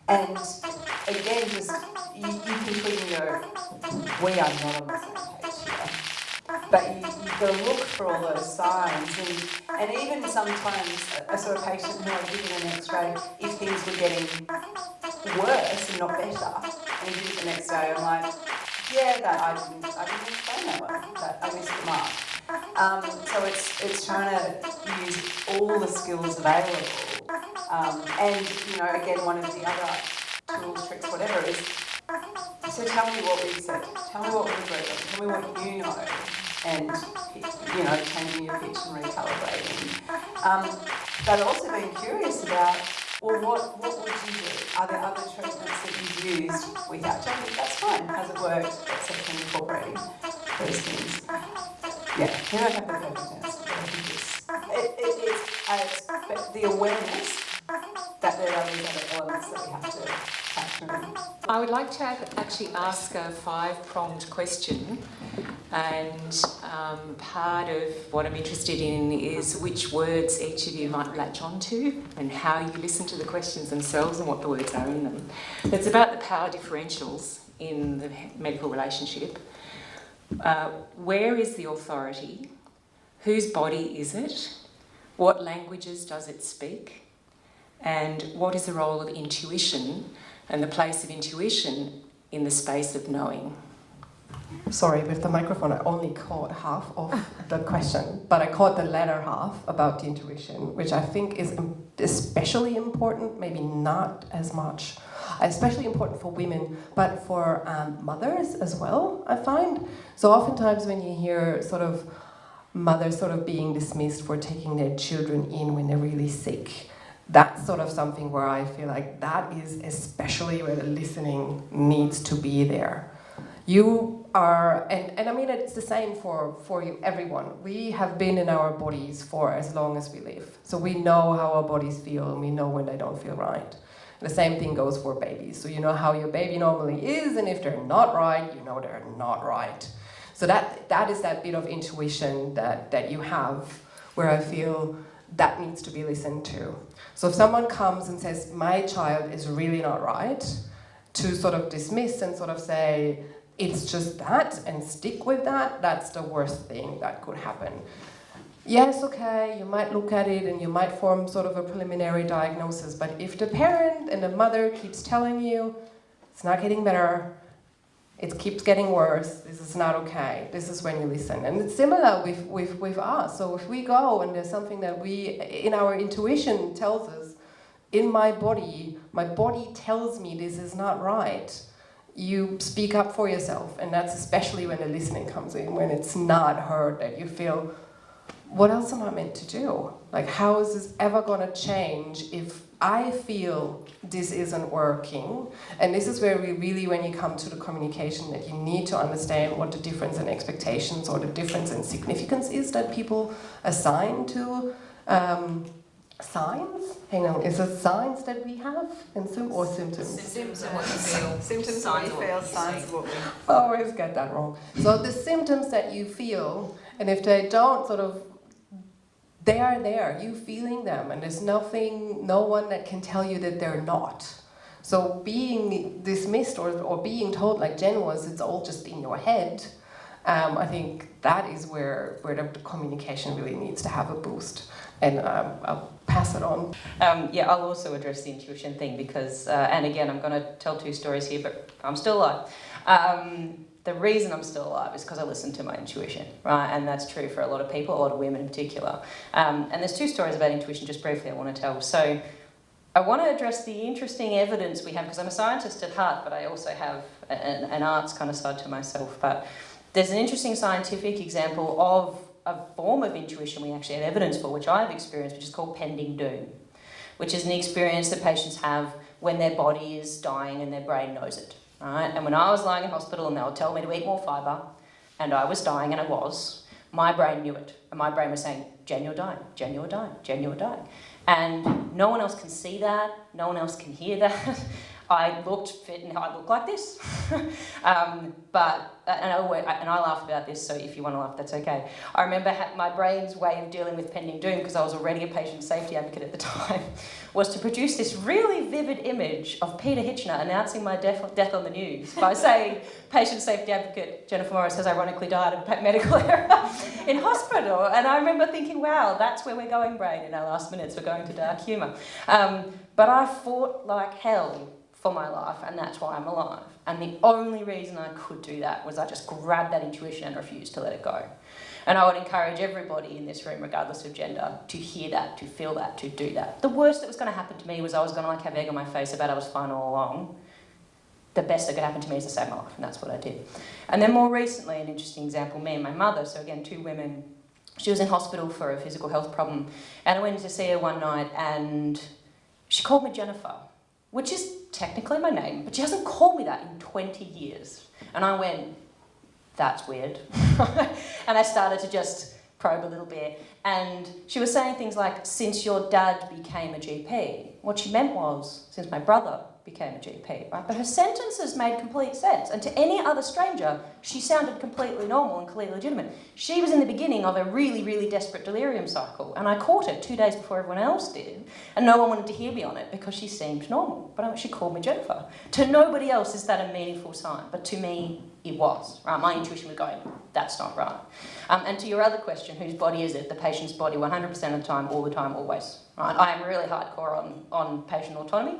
and again, just you completely go, we are not on the same page here. But you've got to look for all those signs, and even sometimes a sort of patient who I've given an X-ray, if things were getting worse and not better, and you do it the next day, I'm like, I didn't explain that one, that I missed the mark. So it's trying to use all the skills available, and again, one of the other tools, tricks, whatever is, so tell me what we've said, tell me what we've agreed on, tell me what you know, and changing your pitch and recalibrating. But also being curious about, well, what would you do? Are there other treatments that you've used without changing? That's fine. Has it worked? Except in incorporating those things. Yeah, you don't have the perfect answer. It's the awareness that there are these other elements that we have to factor in. I would like to actually ask a 5-pronged question, and part of what I'm interested in is which words each of you might latch onto and how you listen to the questions themselves and what the words are in them. It's about the power differentials in the medical relationship. Where is the authority? Whose body is it? What languages does it speak? And what is the role of intuition and the place of intuition in the space of knowing? Sorry, with the microphone, I only caught half of the question, but I caught the latter half about the intuition, which I think is especially important, maybe not as much, especially important for women, but for mothers as well, I find. So oftentimes when you hear sort of mothers sort of being dismissed for taking their children in when they're really sick, that's sort of something where I feel like that is especially where the listening needs to be there. You are, and I mean it's the same for you, everyone. We have been in our bodies for as long as we live. So we know how our bodies feel and we know when they don't feel right. The same thing goes for babies. So you know how your baby normally is, and if they're not right, you know they're not right. So that is that bit of intuition that you have where I feel that needs to be listened to. So if someone comes and says, my child is really not right, to sort of dismiss and sort of say, it's just that, and stick with that, that's the worst thing that could happen. Yes, okay, you might look at it and you might form sort of a preliminary diagnosis, but if the parent and the mother keeps telling you, it's not getting better, it keeps getting worse, this is not okay, this is when you listen. And it's similar with us. So if we go and there's something that we, in our intuition tells us, in my body tells me this is not right, you speak up for yourself. And that's especially when the listening comes in, when it's not heard, that you feel, what else am I meant to do? Like, how is this ever gonna change if I feel this isn't working? And this is where we really, when you come to the communication, that you need to understand what the difference in expectations or the difference in significance is that people assign to signs. Hang on, is it signs that we have or symptoms? Symptoms of what you feel. Symptoms of what you feel, signs of what we feel. I always get that wrong. So the symptoms that you feel, and if they don't sort of, they are there, you feeling them, and there's no one that can tell you that they're not. So being dismissed or being told, like Jen was, it's all just in your head, I think that is where the communication really needs to have a boost. And I'll pass it on. Yeah, I'll also address the intuition thing because, and again, I'm going to tell 2 stories here, but I'm still alive. The reason I'm still alive is because I listen to my intuition, right? And that's true for a lot of people, a lot of women in particular. And there's 2 stories about intuition, just briefly, I want to tell. So I want to address the interesting evidence we have, because I'm a scientist at heart, but I also have an arts kind of side to myself. But there's an interesting scientific example of a form of intuition we actually have evidence for, which I've experienced, which is called pending doom, which is an experience that patients have when their body is dying and their brain knows it. Right? And when I was lying in hospital and they would tell me to eat more fibre, and I was dying, and I was, my brain knew it. And my brain was saying, Jen, you're dying, Jen, you're dying, Jen, you're dying. And no one else can see that, no one else can hear that. I looked fit and I look like this. And I laugh about this, so if you want to laugh, that's okay. I remember my brain's way of dealing with pending doom, because I was already a patient safety advocate at the time, was to produce this really vivid image of Peter Hitchener announcing my death on the news by saying, patient safety advocate Jennifer Morris has ironically died of medical error in hospital. And I remember thinking, wow, that's where we're going, brain, in our last minutes, we're going to dark humour. But I fought like hell for my life, and that's why I'm alive. And the only reason I could do that was I just grabbed that intuition and refused to let it go. And I would encourage everybody in this room, regardless of gender, to hear that, to feel that, to do that. The worst that was going to happen to me was I was going to have egg on my face about I was fine all along. The best that could happen to me is to save my life, and that's what I did. And then more recently, an interesting example, me and my mother, so again, 2 women, she was in hospital for a physical health problem, and I went to see her one night, and she called me Jennifer, which is technically my name, but she hasn't called me that in 20 years. And I went, that's weird. And I started to just probe a little bit. And she was saying things like, since your dad became a GP. What she meant was, since my brother became a GP, right? But her sentences made complete sense. And to any other stranger, she sounded completely normal and completely legitimate. She was in the beginning of a really, really desperate delirium cycle. And I caught it 2 days before everyone else did. And no one wanted to hear me on it because she seemed normal. But she called me Jennifer. To nobody else is that a meaningful sign. But to me, it was, right? My intuition was going, that's not right. And to your other question, whose body is it? The patient's body, 100% of the time, all the time, always. Right? I am really hardcore on patient autonomy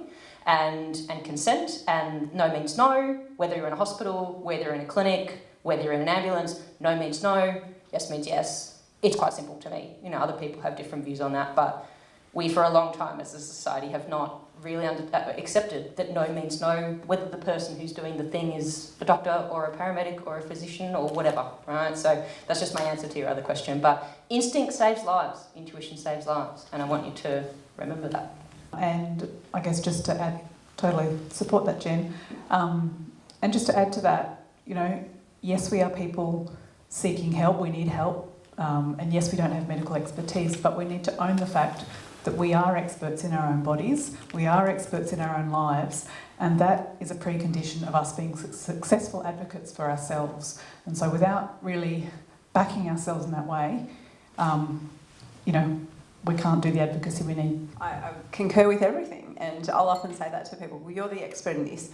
and consent, and no means no, whether you're in a hospital, whether you're in a clinic, whether you're in an ambulance, no means no, yes means yes. It's quite simple to me. You know, other people have different views on that, but we for a long time as a society have not really accepted that no means no, whether the person who's doing the thing is a doctor or a paramedic or a physician or whatever, right? So that's just my answer to your other question. But instinct saves lives, intuition saves lives, and I want you to remember that. And I guess just to add, totally support that, Jen. And just to add to that, you know, yes, we are people seeking help, we need help, and yes, we don't have medical expertise, but we need to own the fact that we are experts in our own bodies, we are experts in our own lives, and that is a precondition of us being successful advocates for ourselves. And so without really backing ourselves in that way, you know, we can't do the advocacy we need. I concur with everything, and I'll often say that to people, well, you're the expert in this.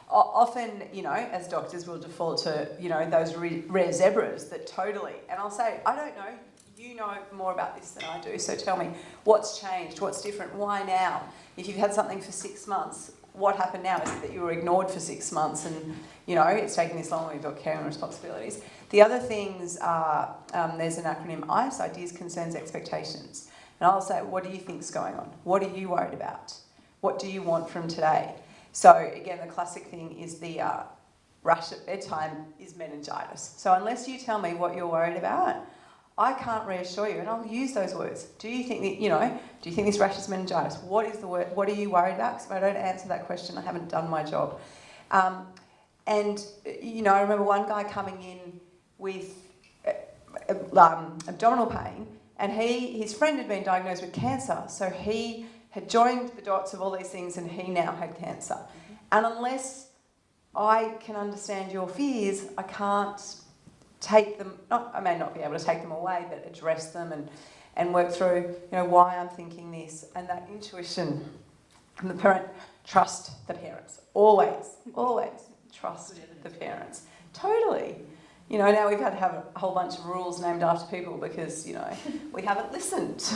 Often, you know, as doctors, we'll default to, you know, those rare zebras that totally, and I'll say, I don't know, you know more about this than I do, so tell me, what's changed, what's different, why now? If you've had something for 6 months, what happened now? Is it that you were ignored for 6 months and, you know, it's taken this long, we've got care and responsibilities? The other things are, there's an acronym, ICE, Ideas, Concerns, Expectations. And I'll say, what do you think's going on? What are you worried about? What do you want from today? So again, the classic thing is the rush at bedtime is meningitis. So unless you tell me what you're worried about, I can't reassure you, and I'll use those words. Do you think that, you know, do you think this rash is meningitis? What is the word? What are you worried about? Because if I don't answer that question, I haven't done my job. And, you know, I remember one guy coming in with abdominal pain, and his friend had been diagnosed with cancer, so he had joined the dots of all these things and he now had cancer. And unless I can understand your fears, I can't take them, I may not be able to take them away, but address them and work through, you know, why I'm thinking this. And that intuition from the parent, trust the parents. Always trust the parents. Totally. You know, now we've had to have a whole bunch of rules named after people because, you know, we haven't listened.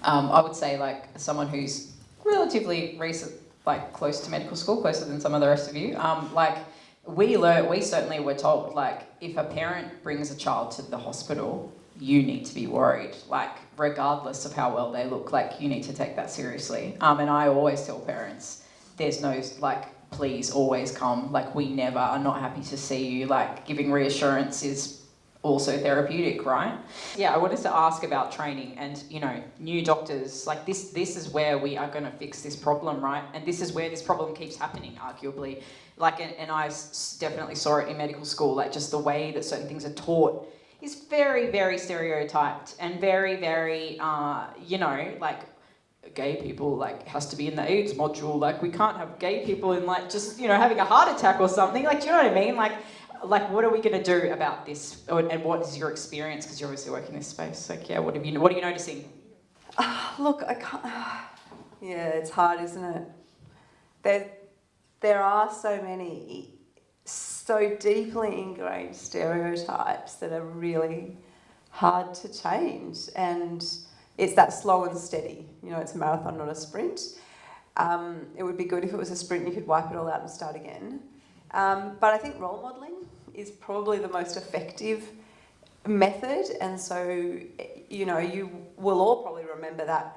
I would say, like, someone who's relatively recent, like, close to medical school, closer than some of the rest of you, like, we certainly were told, like, if a parent brings a child to the hospital, you need to be worried, like, regardless of how well they look, like, you need to take that seriously. And I always tell parents, there's no, like, please always come, like, we never are not happy to see you, like, giving reassurance is also therapeutic, right? Yeah, I wanted to ask about training and, you know, new doctors, like, this is where we are going to fix this problem, right? And this is where this problem keeps happening, arguably. Like, and I definitely saw it in medical school, like, just the way that certain things are taught is very, very stereotyped and very, very, you know, like, gay people, like, has to be in the AIDS module, like, we can't have gay people in, like, just, you know, having a heart attack or something, like, do you know what I mean? Like what are we going to do about this, and what is your experience, because you're obviously working in this space, like, yeah, what are you noticing? Look, I can't, yeah, it's hard, isn't it? There are so many so deeply ingrained stereotypes that are really hard to change, and it's that slow and steady. You know, it's a marathon, not a sprint. It would be good if it was a sprint and you could wipe it all out and start again. But I think role modelling is probably the most effective method, and so, you know, you will all probably remember that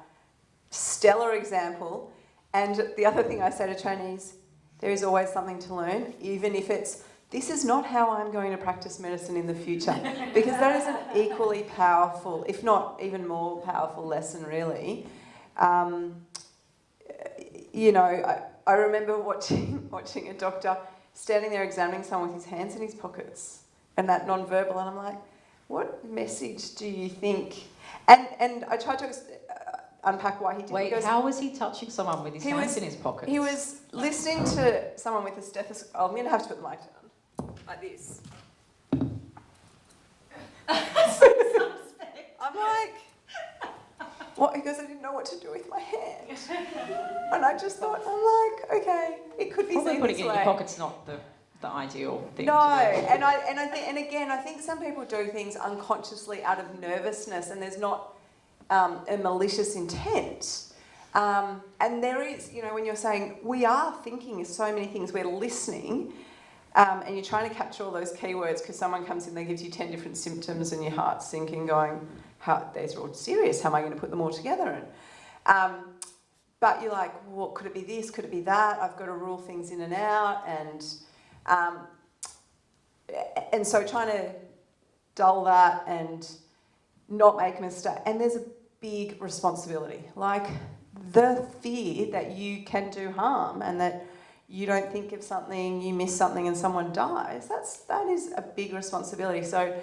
stellar example. And the other thing I say to trainees, there is always something to learn, even if it's, this is not how I'm going to practice medicine in the future, because that is an equally powerful, if not even more powerful lesson, really. You know, I remember watching a doctor standing there examining someone with his hands in his pockets and that non-verbal, and I'm like, what message do you think? And I tried to unpack why he did. Wait, Because how was he touching someone with his he hands was- in his pockets? he was listening to someone with a stethoscope. Oh, I'm going to have to put the mic down. Like this. I'm like, what? He goes, I didn't know what to do with my hand. And I just thought, I'm like, okay, it could be Probably seen putting this it in way. your pocket's not the ideal thing No, to do. and I think, and again, I think some people do things unconsciously out of nervousness, and there's not a malicious intent. And there is, you know, when you're saying we are thinking so many things, we're listening, and you're trying to capture all those keywords because someone comes in, they gives you 10 different symptoms, and your heart's sinking, going, these are all serious. How am I going to put them all together? But you're like, well, could it be this? Could it be that? I've got to rule things in and out, and so trying to dull that and not make a mistake. And there's a big responsibility, like the fear that you can do harm and that you don't think of something, you miss something and someone dies. That is a big responsibility. So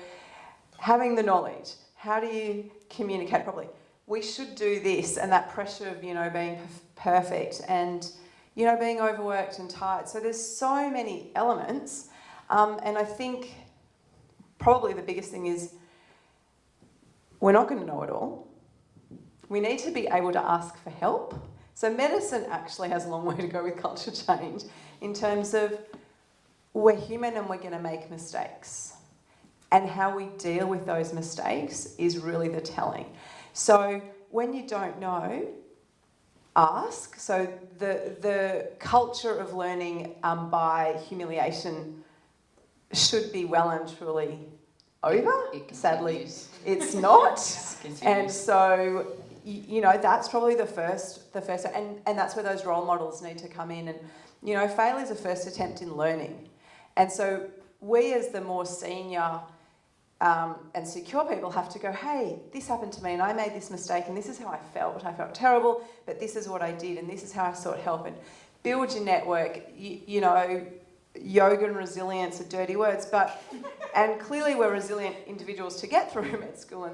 having the knowledge, how do you communicate properly? We should do this, and that pressure of, you know, being perfect and, you know, being overworked and tired. So there's so many elements, and I think probably the biggest thing is we're not going to know it all. We need to be able to ask for help. So medicine actually has a long way to go with culture change in terms of we're human and we're going to make mistakes. And how we deal with those mistakes is really the telling. So when you don't know, ask. So the culture of learning by humiliation should be well and truly over. Sadly, it's not. And so, you know, that's probably the first, and that's where those role models need to come in. And, you know, failure is a first attempt in learning. And so we as the more senior and secure people have to go, hey, this happened to me and I made this mistake and this is how I felt. I felt terrible, but this is what I did and this is how I sought help. And build your network. You know, yoga and resilience are dirty words, and clearly we're resilient individuals to get through med school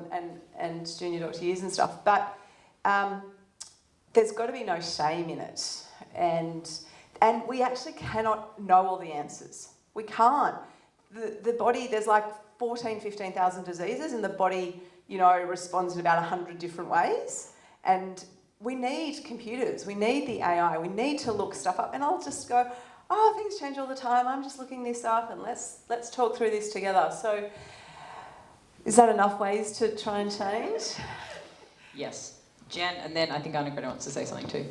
and junior doctor years and stuff, but there's got to be no shame in it. And we actually cannot know all the answers. We can't. The body, there's like 15,000 diseases, and the body, you know, responds in about 100 different ways. And we need computers, we need the AI, we need to look stuff up. And I'll just go, oh, things change all the time, I'm just looking this up and let's talk through this together. So is that enough ways to try and change? Yes. Jen, and then I think Anna wants to say something too.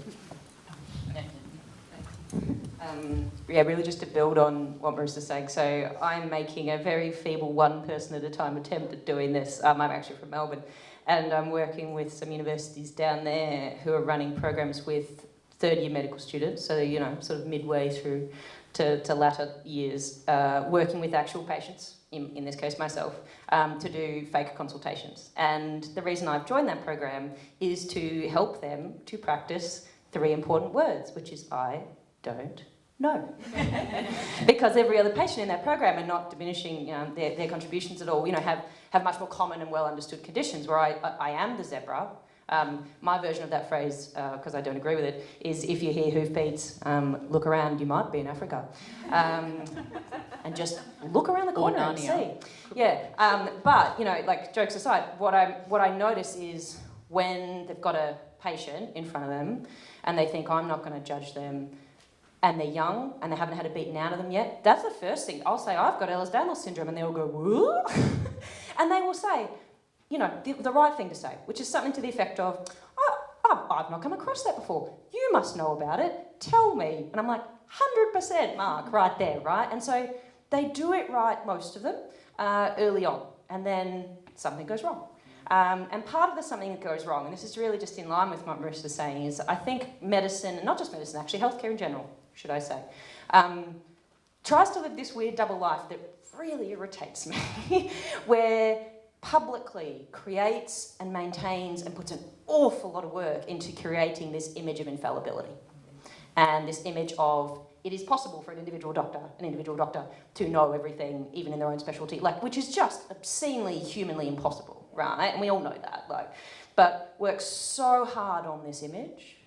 Yeah, really just to build on what Marissa's saying. So I'm making a very feeble one person at a time attempt at doing this. I'm actually from Melbourne, and I'm working with some universities down there who are running programs with third-year medical students, so, you know, sort of midway through to latter years, working with actual patients, in this case myself, to do fake consultations. And the reason I've joined that program is to help them to practice 3 important words, which is I don't know. Because every other patient in that program, and not diminishing their contributions at all, you know, have much more common and well understood conditions, where I am the zebra. My version of that phrase, because I don't agree with it, is if you hear hoofbeats, look around, you might be in Africa. And just look around the corner and see. Yeah, but, you know, like, jokes aside, what I notice is when they've got a patient in front of them and they think, I'm not going to judge them, and they're young and they haven't had it beaten out of them yet, that's the first thing. I'll say, I've got Ehlers-Danlos syndrome, and they'll go, what? And they will say, you know, the right thing to say, which is something to the effect of, I've not come across that before. You must know about it. Tell me. And I'm like, 100% Mark, right there, right? And so they do it right, most of them, early on, and then something goes wrong. And part of the something that goes wrong, and this is really just in line with what Marissa's saying, is I think medicine, not just medicine actually, healthcare in general, should I say, tries to live this weird double life that really irritates me, where publicly creates and maintains and puts an awful lot of work into creating this image of infallibility and this image of it is possible for an individual doctor to know everything, even in their own specialty, like, which is just obscenely, humanly impossible, right? And we all know that, like, but works so hard on this image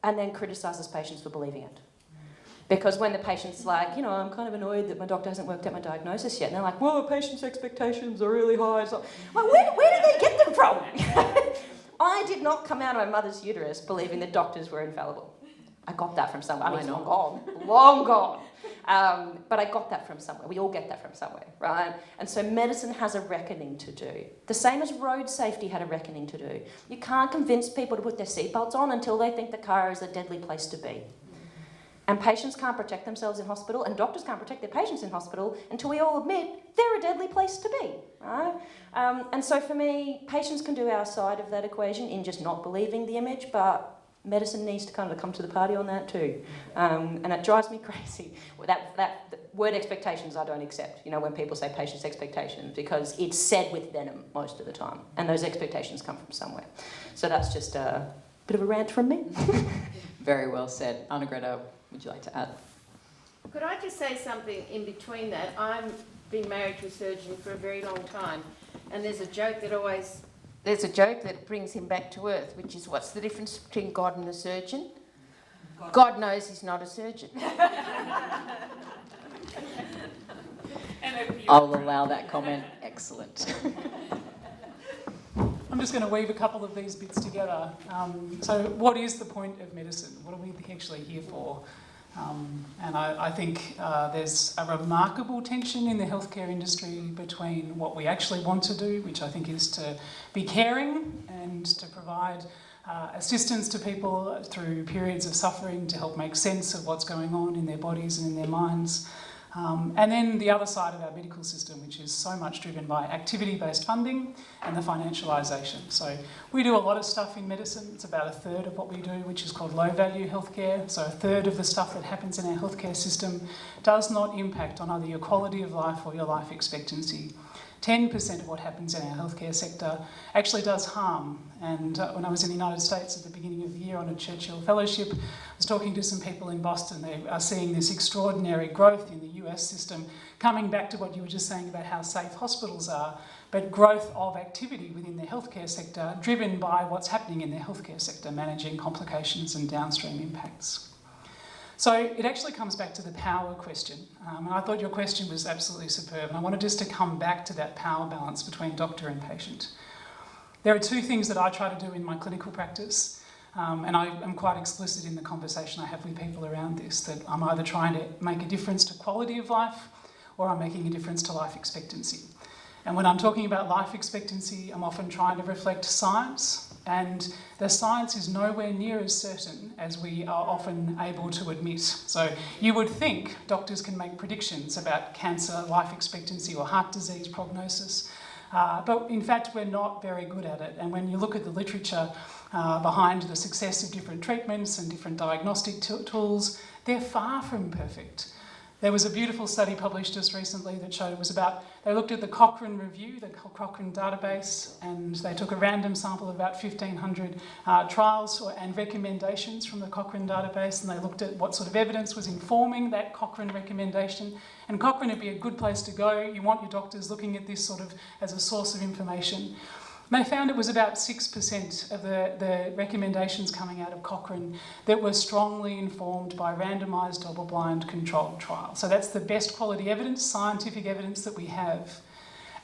and then criticises patients for believing it. Because when the patient's like, you know, I'm kind of annoyed that my doctor hasn't worked out my diagnosis yet, and they're like, well, the patient's expectations are really high. So, like, where did they get them from? I did not come out of my mother's uterus believing that doctors were infallible. I got that from somewhere. I mean, it's long gone. But I got that from somewhere. We all get that from somewhere, right? And so medicine has a reckoning to do. The same as road safety had a reckoning to do. You can't convince people to put their seatbelts on until they think the car is a deadly place to be. And patients can't protect themselves in hospital, and doctors can't protect their patients in hospital until we all admit they're a deadly place to be, right? And so for me, patients can do our side of that equation in just not believing the image, but medicine needs to kind of come to the party on that too. And it drives me crazy. That word expectations I don't accept, you know, when people say patients' expectations, because it's said with venom most of the time, and those expectations come from somewhere. So that's just a bit of a rant from me. Very well said. Anna-Greta, would you like to add? Could I just say something in between that? I've been married to a surgeon for a very long time, and there's a joke that brings him back to earth, which is, what's the difference between God and a surgeon? God knows he's not a surgeon. I'll allow that comment. Excellent. I'm just going to weave a couple of these bits together. So what is the point of medicine? What are we actually here for? And I think there's a remarkable tension in the healthcare industry between what we actually want to do, which I think is to be caring and to provide assistance to people through periods of suffering to help make sense of what's going on in their bodies and in their minds. And then the other side of our medical system, which is so much driven by activity-based funding and the financialisation. So we do a lot of stuff in medicine. It's about a third of what we do, which is called low-value healthcare. So a third of the stuff that happens in our healthcare system does not impact on either your quality of life or your life expectancy. 10% of what happens in our healthcare sector actually does harm. And when I was in the United States at the beginning of the year on a Churchill Fellowship, I was talking to some people in Boston. They are seeing this extraordinary growth in the US system, coming back to what you were just saying about how safe hospitals are, but growth of activity within the healthcare sector driven by what's happening in the healthcare sector, managing complications and downstream impacts. So it actually comes back to the power question. And I thought your question was absolutely superb. And I wanted just to come back to that power balance between doctor and patient. There are two things that I try to do in my clinical practice. And I am quite explicit in the conversation I have with people around this, that I'm either trying to make a difference to quality of life or I'm making a difference to life expectancy. And when I'm talking about life expectancy, I'm often trying to reflect science. And the science is nowhere near as certain as we are often able to admit. So you would think doctors can make predictions about cancer, life expectancy or heart disease prognosis, but in fact we're not very good at it. And when you look at the literature behind the success of different treatments and different diagnostic tools, they're far from perfect. There was a beautiful study published just recently that showed it was about, they looked at the Cochrane review, the Cochrane database, and they took a random sample of about 1,500 trials and recommendations from the Cochrane database, and they looked at what sort of evidence was informing that Cochrane recommendation. And Cochrane would be a good place to go. You want your doctors looking at this sort of as a source of information. They found it was about 6% of the recommendations coming out of Cochrane that were strongly informed by randomised double-blind controlled trials. So that's the best quality evidence, scientific evidence that we have.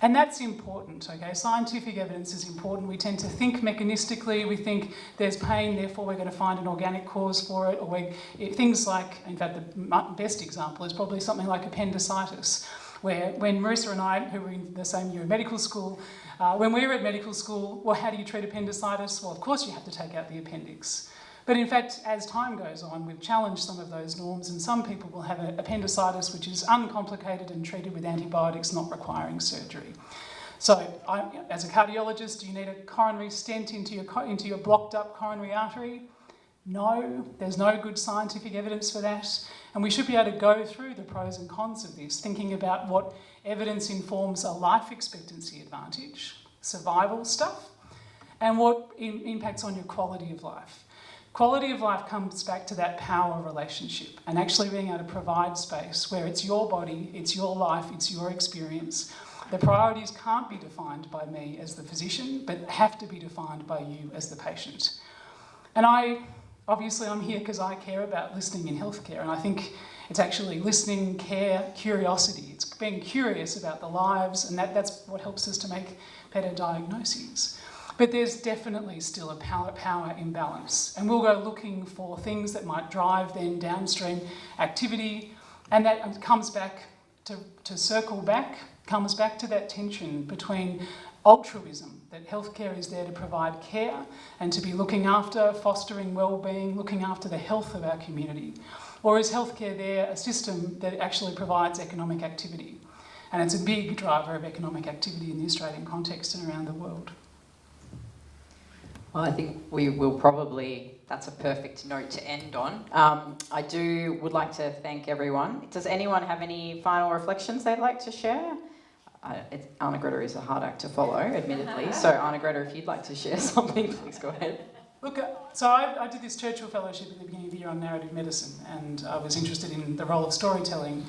And that's important, okay? Scientific evidence is important. We tend to think mechanistically. We think there's pain, therefore we're going to find an organic cause for it. Or things like, in fact, the best example is probably something like appendicitis, where when Marissa and I, who were in the same year of medical school, when we were at medical school, well, how do you treat appendicitis? Well, of course you have to take out the appendix. But in fact, as time goes on, we've challenged some of those norms, and some people will have an appendicitis which is uncomplicated and treated with antibiotics, not requiring surgery. So, as a cardiologist, do you need a coronary stent into your blocked up coronary artery? No, there's no good scientific evidence for that. And we should be able to go through the pros and cons of this, thinking about what evidence informs a life expectancy advantage, survival stuff, and what impacts on your quality of life. Quality of life comes back to that power relationship and actually being able to provide space where it's your body, it's your life, it's your experience. The priorities can't be defined by me as the physician, but have to be defined by you as the patient. And obviously I'm here because I care about listening in healthcare, and I think it's actually listening, care, curiosity. It's being curious about the lives, and that's what helps us to make better diagnoses. But there's definitely still a power imbalance, and we'll go looking for things that might drive then downstream activity, and that comes back to circle back, comes back to that tension between altruism, that healthcare is there to provide care and to be looking after, fostering well-being, looking after the health of our community. Or is healthcare there a system that actually provides economic activity? And it's a big driver of economic activity in the Australian context and around the world. Well, I think we will probably, that's a perfect note to end on. I would like to thank everyone. Does anyone have any final reflections they'd like to share? Anna Greta is a hard act to follow, admittedly. So Anna Greta, if you'd like to share something, please go ahead. Look, so I did this Churchill Fellowship at the beginning of the year on narrative medicine, and I was interested in the role of storytelling.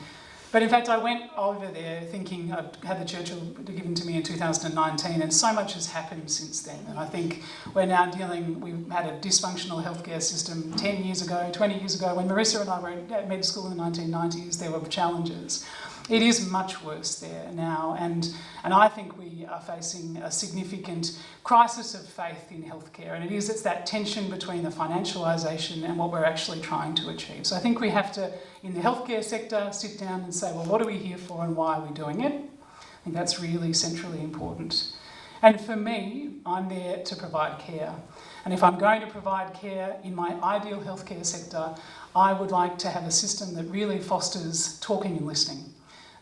But in fact, I went over there thinking I'd had the Churchill given to me in 2019, and so much has happened since then. And I think we're now we've had a dysfunctional healthcare system 10 years ago, 20 years ago. When Marissa and I were at med school in the 1990s, there were challenges. It is much worse there now, and I think we are facing a significant crisis of faith in healthcare, and it's that tension between the financialisation and what we're actually trying to achieve. So I think we have to, in the healthcare sector, sit down and say, well, what are we here for and why are we doing it? I think that's really centrally important. And for me, I'm there to provide care. And if I'm going to provide care in my ideal healthcare sector, I would like to have a system that really fosters talking and listening.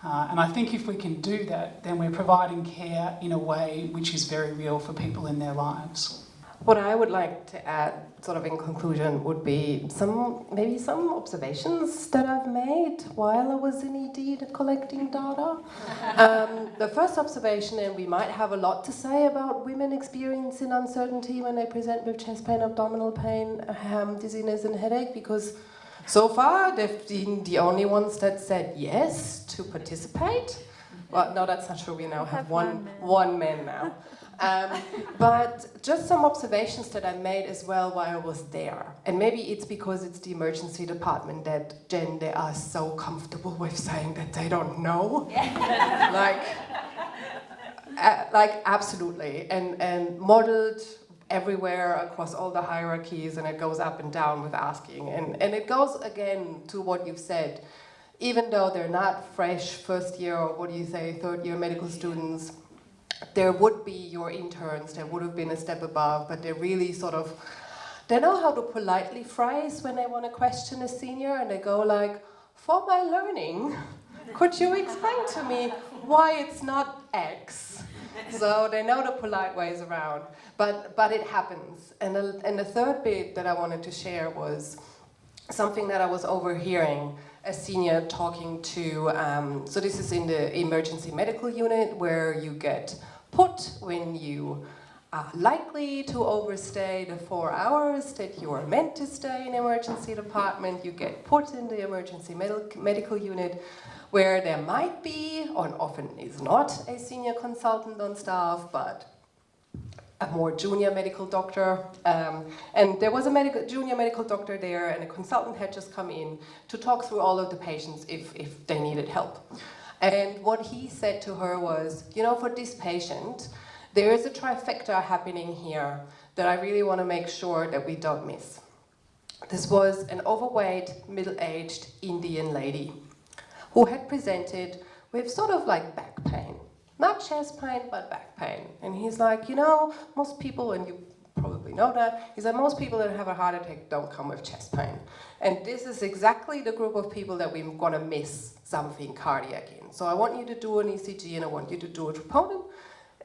And I think if we can do that, then we're providing care in a way which is very real for people in their lives. What I would like to add, sort of in conclusion, would be maybe some observations that I've made while I was in ED collecting data. The first observation, and we might have a lot to say about women experiencing uncertainty when they present with chest pain, abdominal pain, dizziness and headache, because so far, they've been the only ones that said yes to participate. Well, no, that's not true. We now have one man now. But just some observations that I made as well while I was there. And maybe it's because it's the emergency department that, Jen, they are so comfortable with saying that they don't know. like absolutely. And modeled everywhere across all the hierarchies, and it goes up and down with asking. And it goes again to what you've said. Even though they're not fresh first year or third year medical students, there would be your interns, there would have been a step above, but they're really they know how to politely phrase when they want to question a senior, and they go like, for my learning, could you explain to me why it's not X? So they know the polite ways around, but it happens. And the third bit that I wanted to share was something that I was overhearing a senior talking to, so this is in the emergency medical unit where you get put when you are likely to overstay the 4 hours that you are meant to stay in the emergency department. You get put in the emergency medical unit where there might be, or often is not, a senior consultant on staff, but a more junior medical doctor. And there was a junior medical doctor there, and a consultant had just come in to talk through all of the patients if they needed help. And what he said to her was, for this patient, there is a trifecta happening here that I really want to make sure that we don't miss. This was an overweight, middle-aged Indian lady who had presented with sort of like back pain. Not chest pain, but back pain. And he's like, most people, and you probably know that, he's like, most people that have a heart attack don't come with chest pain. And this is exactly the group of people that we're gonna miss something cardiac in. So I want you to do an ECG and I want you to do a troponin.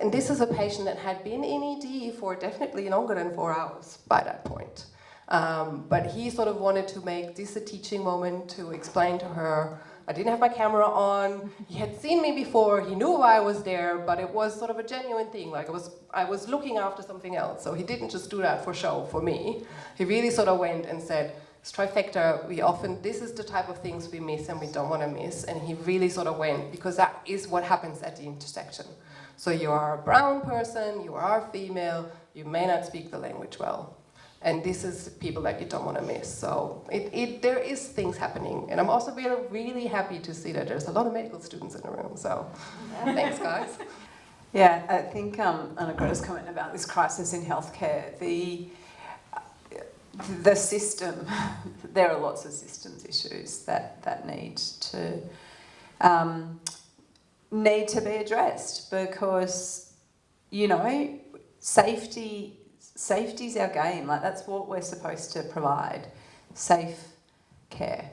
And this is a patient that had been in ED for definitely longer than 4 hours by that point. But he sort of wanted to make this a teaching moment to explain to her I didn't have my camera on. He had seen me before. He knew why I was there, but it was sort of a genuine thing. Like I was looking after something else. So he didn't just do that for show for me. He really sort of went and said, "It's trifecta. This is the type of things we miss and we don't want to miss." And he really sort of went, because that is what happens at the intersection. So you are a brown person, you are female, you may not speak the language well. And this is people that you don't want to miss. So there is things happening. And I'm also really happy to see that there's a lot of medical students in the room. So thanks, guys. Yeah, I think Anna-Greta's comment about this crisis in healthcare, the system, there are lots of systems issues that need to be addressed, because, you know, safety's our game. Like, that's what we're supposed to provide, safe care.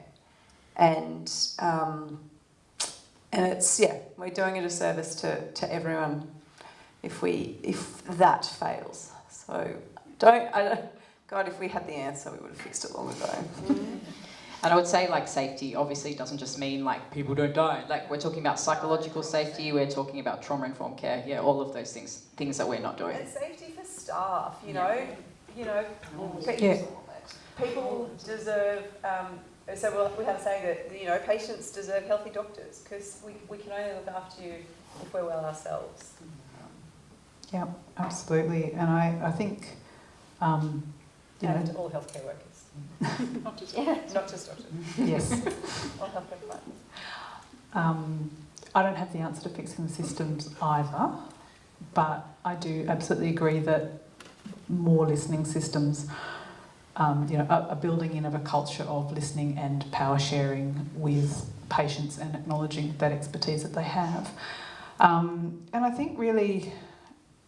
And it's, yeah, we're doing a disservice to everyone if that fails. So God, if we had the answer, we would have fixed it long ago. And I would say, like, safety obviously doesn't just mean, like, people don't die. Like, we're talking about psychological safety, we're talking about trauma-informed care, yeah, all of those things that we're not doing. And safety for staff, you know, people deserve, so we have to say that, you know, patients deserve healthy doctors, because we can only look after you if we're well ourselves. Yeah, absolutely. And I think, you know, And all healthcare workers. Not just Not just doctors. yes. All healthcare providers. I don't have the answer to fixing the systems either, but I do absolutely agree that more listening systems, you know, a building in of a culture of listening and power sharing with patients and acknowledging that expertise that they have. And I think really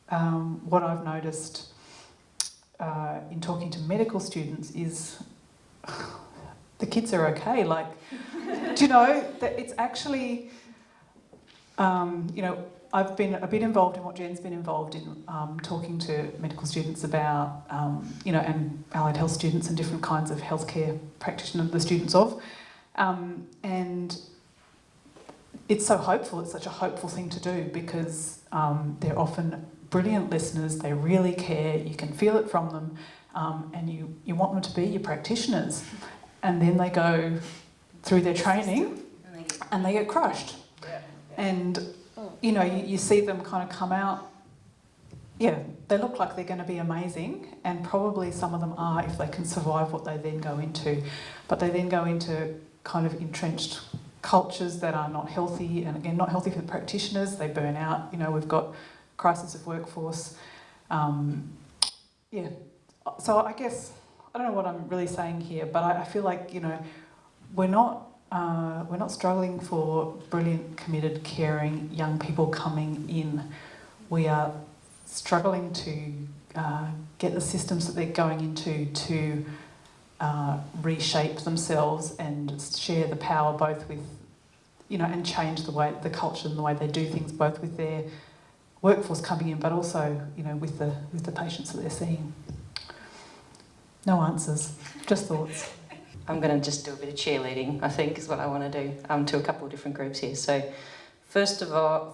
what I've noticed in talking to medical students is the kids are okay. Like, do you know that it's actually, you know, I've been a bit involved in what Jen's been involved in, talking to medical students about, you know, and allied health students and different kinds of healthcare practitioners, the students of, and it's so hopeful. It's such a hopeful thing to do, because they're often brilliant listeners. They really care. You can feel it from them, and you want them to be your practitioners, and then they go through their training and they get crushed. And you know, you see them kind of come out, yeah, they look like they're going to be amazing, and probably some of them are if they can survive what they then go into. But they then go into kind of entrenched cultures that are not healthy, and again, not healthy for the practitioners. They burn out. You know, we've got crisis of workforce. Yeah. So I guess, I don't know what I'm really saying here, but I feel like, you know, we're not struggling for brilliant, committed, caring young people coming in. We are struggling to get the systems that they're going into to reshape themselves and share the power, both with, you know, and change the culture and the way they do things, both with their workforce coming in, but also, you know, with the patients that they're seeing. No answers, just thoughts. I'm going to just do a bit of cheerleading, I think, is what I want to do, to a couple of different groups here. So first of all,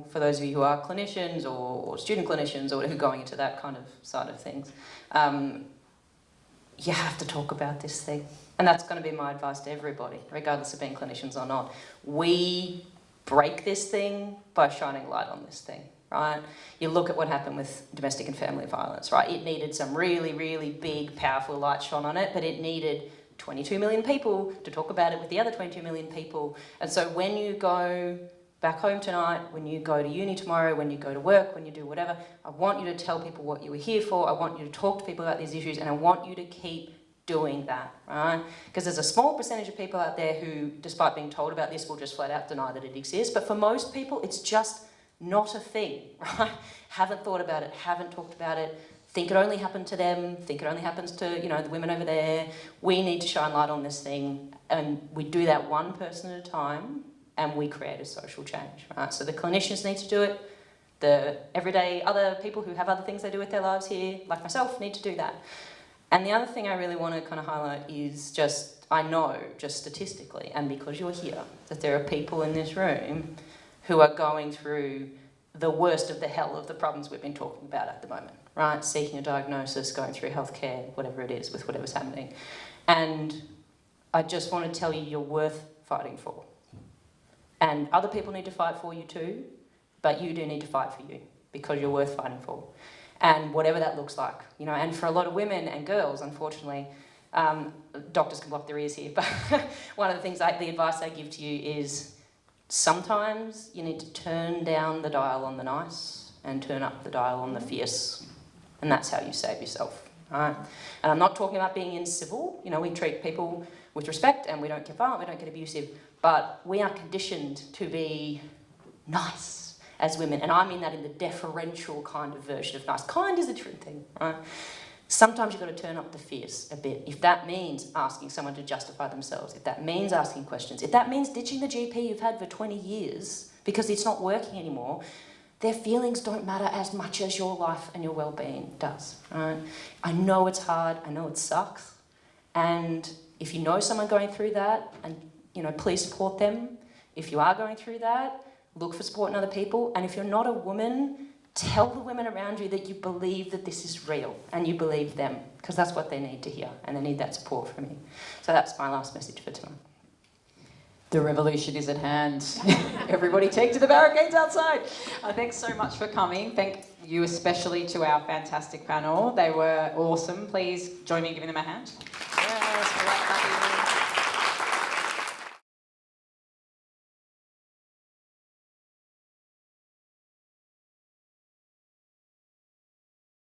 for those of you who are clinicians or student clinicians or who are going into that kind of side of things, you have to talk about this thing. And that's going to be my advice to everybody, regardless of being clinicians or not. We break this thing by shining light on this thing, right? You look at what happened with domestic and family violence, right? It needed some really, really big, powerful light shone on it, but it needed 22 million people to talk about it with the other 22 million people. And so when you go back home tonight, when you go to uni tomorrow, when you go to work, when you do whatever, I want you to tell people what you were here for. I want you to talk to people about these issues, and I want you to keep doing that, right? Because there's a small percentage of people out there who, despite being told about this, will just flat out deny that it exists. But for most people, it's just not a thing, right? Haven't thought about it, haven't talked about it, think it only happened to them, think it only happens to, you know, the women over there. We need to shine light on this thing, and we do that one person at a time, and we create a social change, right? So the clinicians need to do it. The everyday other people who have other things they do with their lives here, like myself, need to do that. And the other thing I really want to kind of highlight is just I know just statistically, and because you're here, that there are people in this room who are going through the worst of the hell of the problems we've been talking about at the moment, right? Seeking a diagnosis, going through healthcare, whatever it is, with whatever's happening. And I just want to tell you, you're worth fighting for. And other people need to fight for you too, but you do need to fight for you because you're worth fighting for. And whatever that looks like, you know, and for a lot of women and girls, unfortunately, doctors can block their ears here, but one of the things, the advice I give to you is sometimes you need to turn down the dial on the nice and turn up the dial on the fierce, and that's how you save yourself, right? And I'm not talking about being incivil. You know, we treat people with respect and we don't get violent, we don't get abusive, but we are conditioned to be nice as women, and I mean that in the deferential kind of version of nice. Kind is a different thing, right? Sometimes you've got to turn up the fierce a bit. If that means asking someone to justify themselves, if that means asking questions, if that means ditching the GP you've had for 20 years because it's not working anymore, their feelings don't matter as much as your life and your well-being does, right? I know it's hard, I know it sucks, and if you know someone going through that, and you know, please support them. If you are going through that, look for support in other people, and if you're not a woman, tell the women around you that you believe that this is real and you believe them, because that's what they need to hear, and they need that support from you. So that's my last message for tonight. The revolution is at hand. Everybody take to the barricades outside. Thanks so much for coming. Thank you especially to our fantastic panel. They were awesome. Please join me in giving them a hand. Yeah.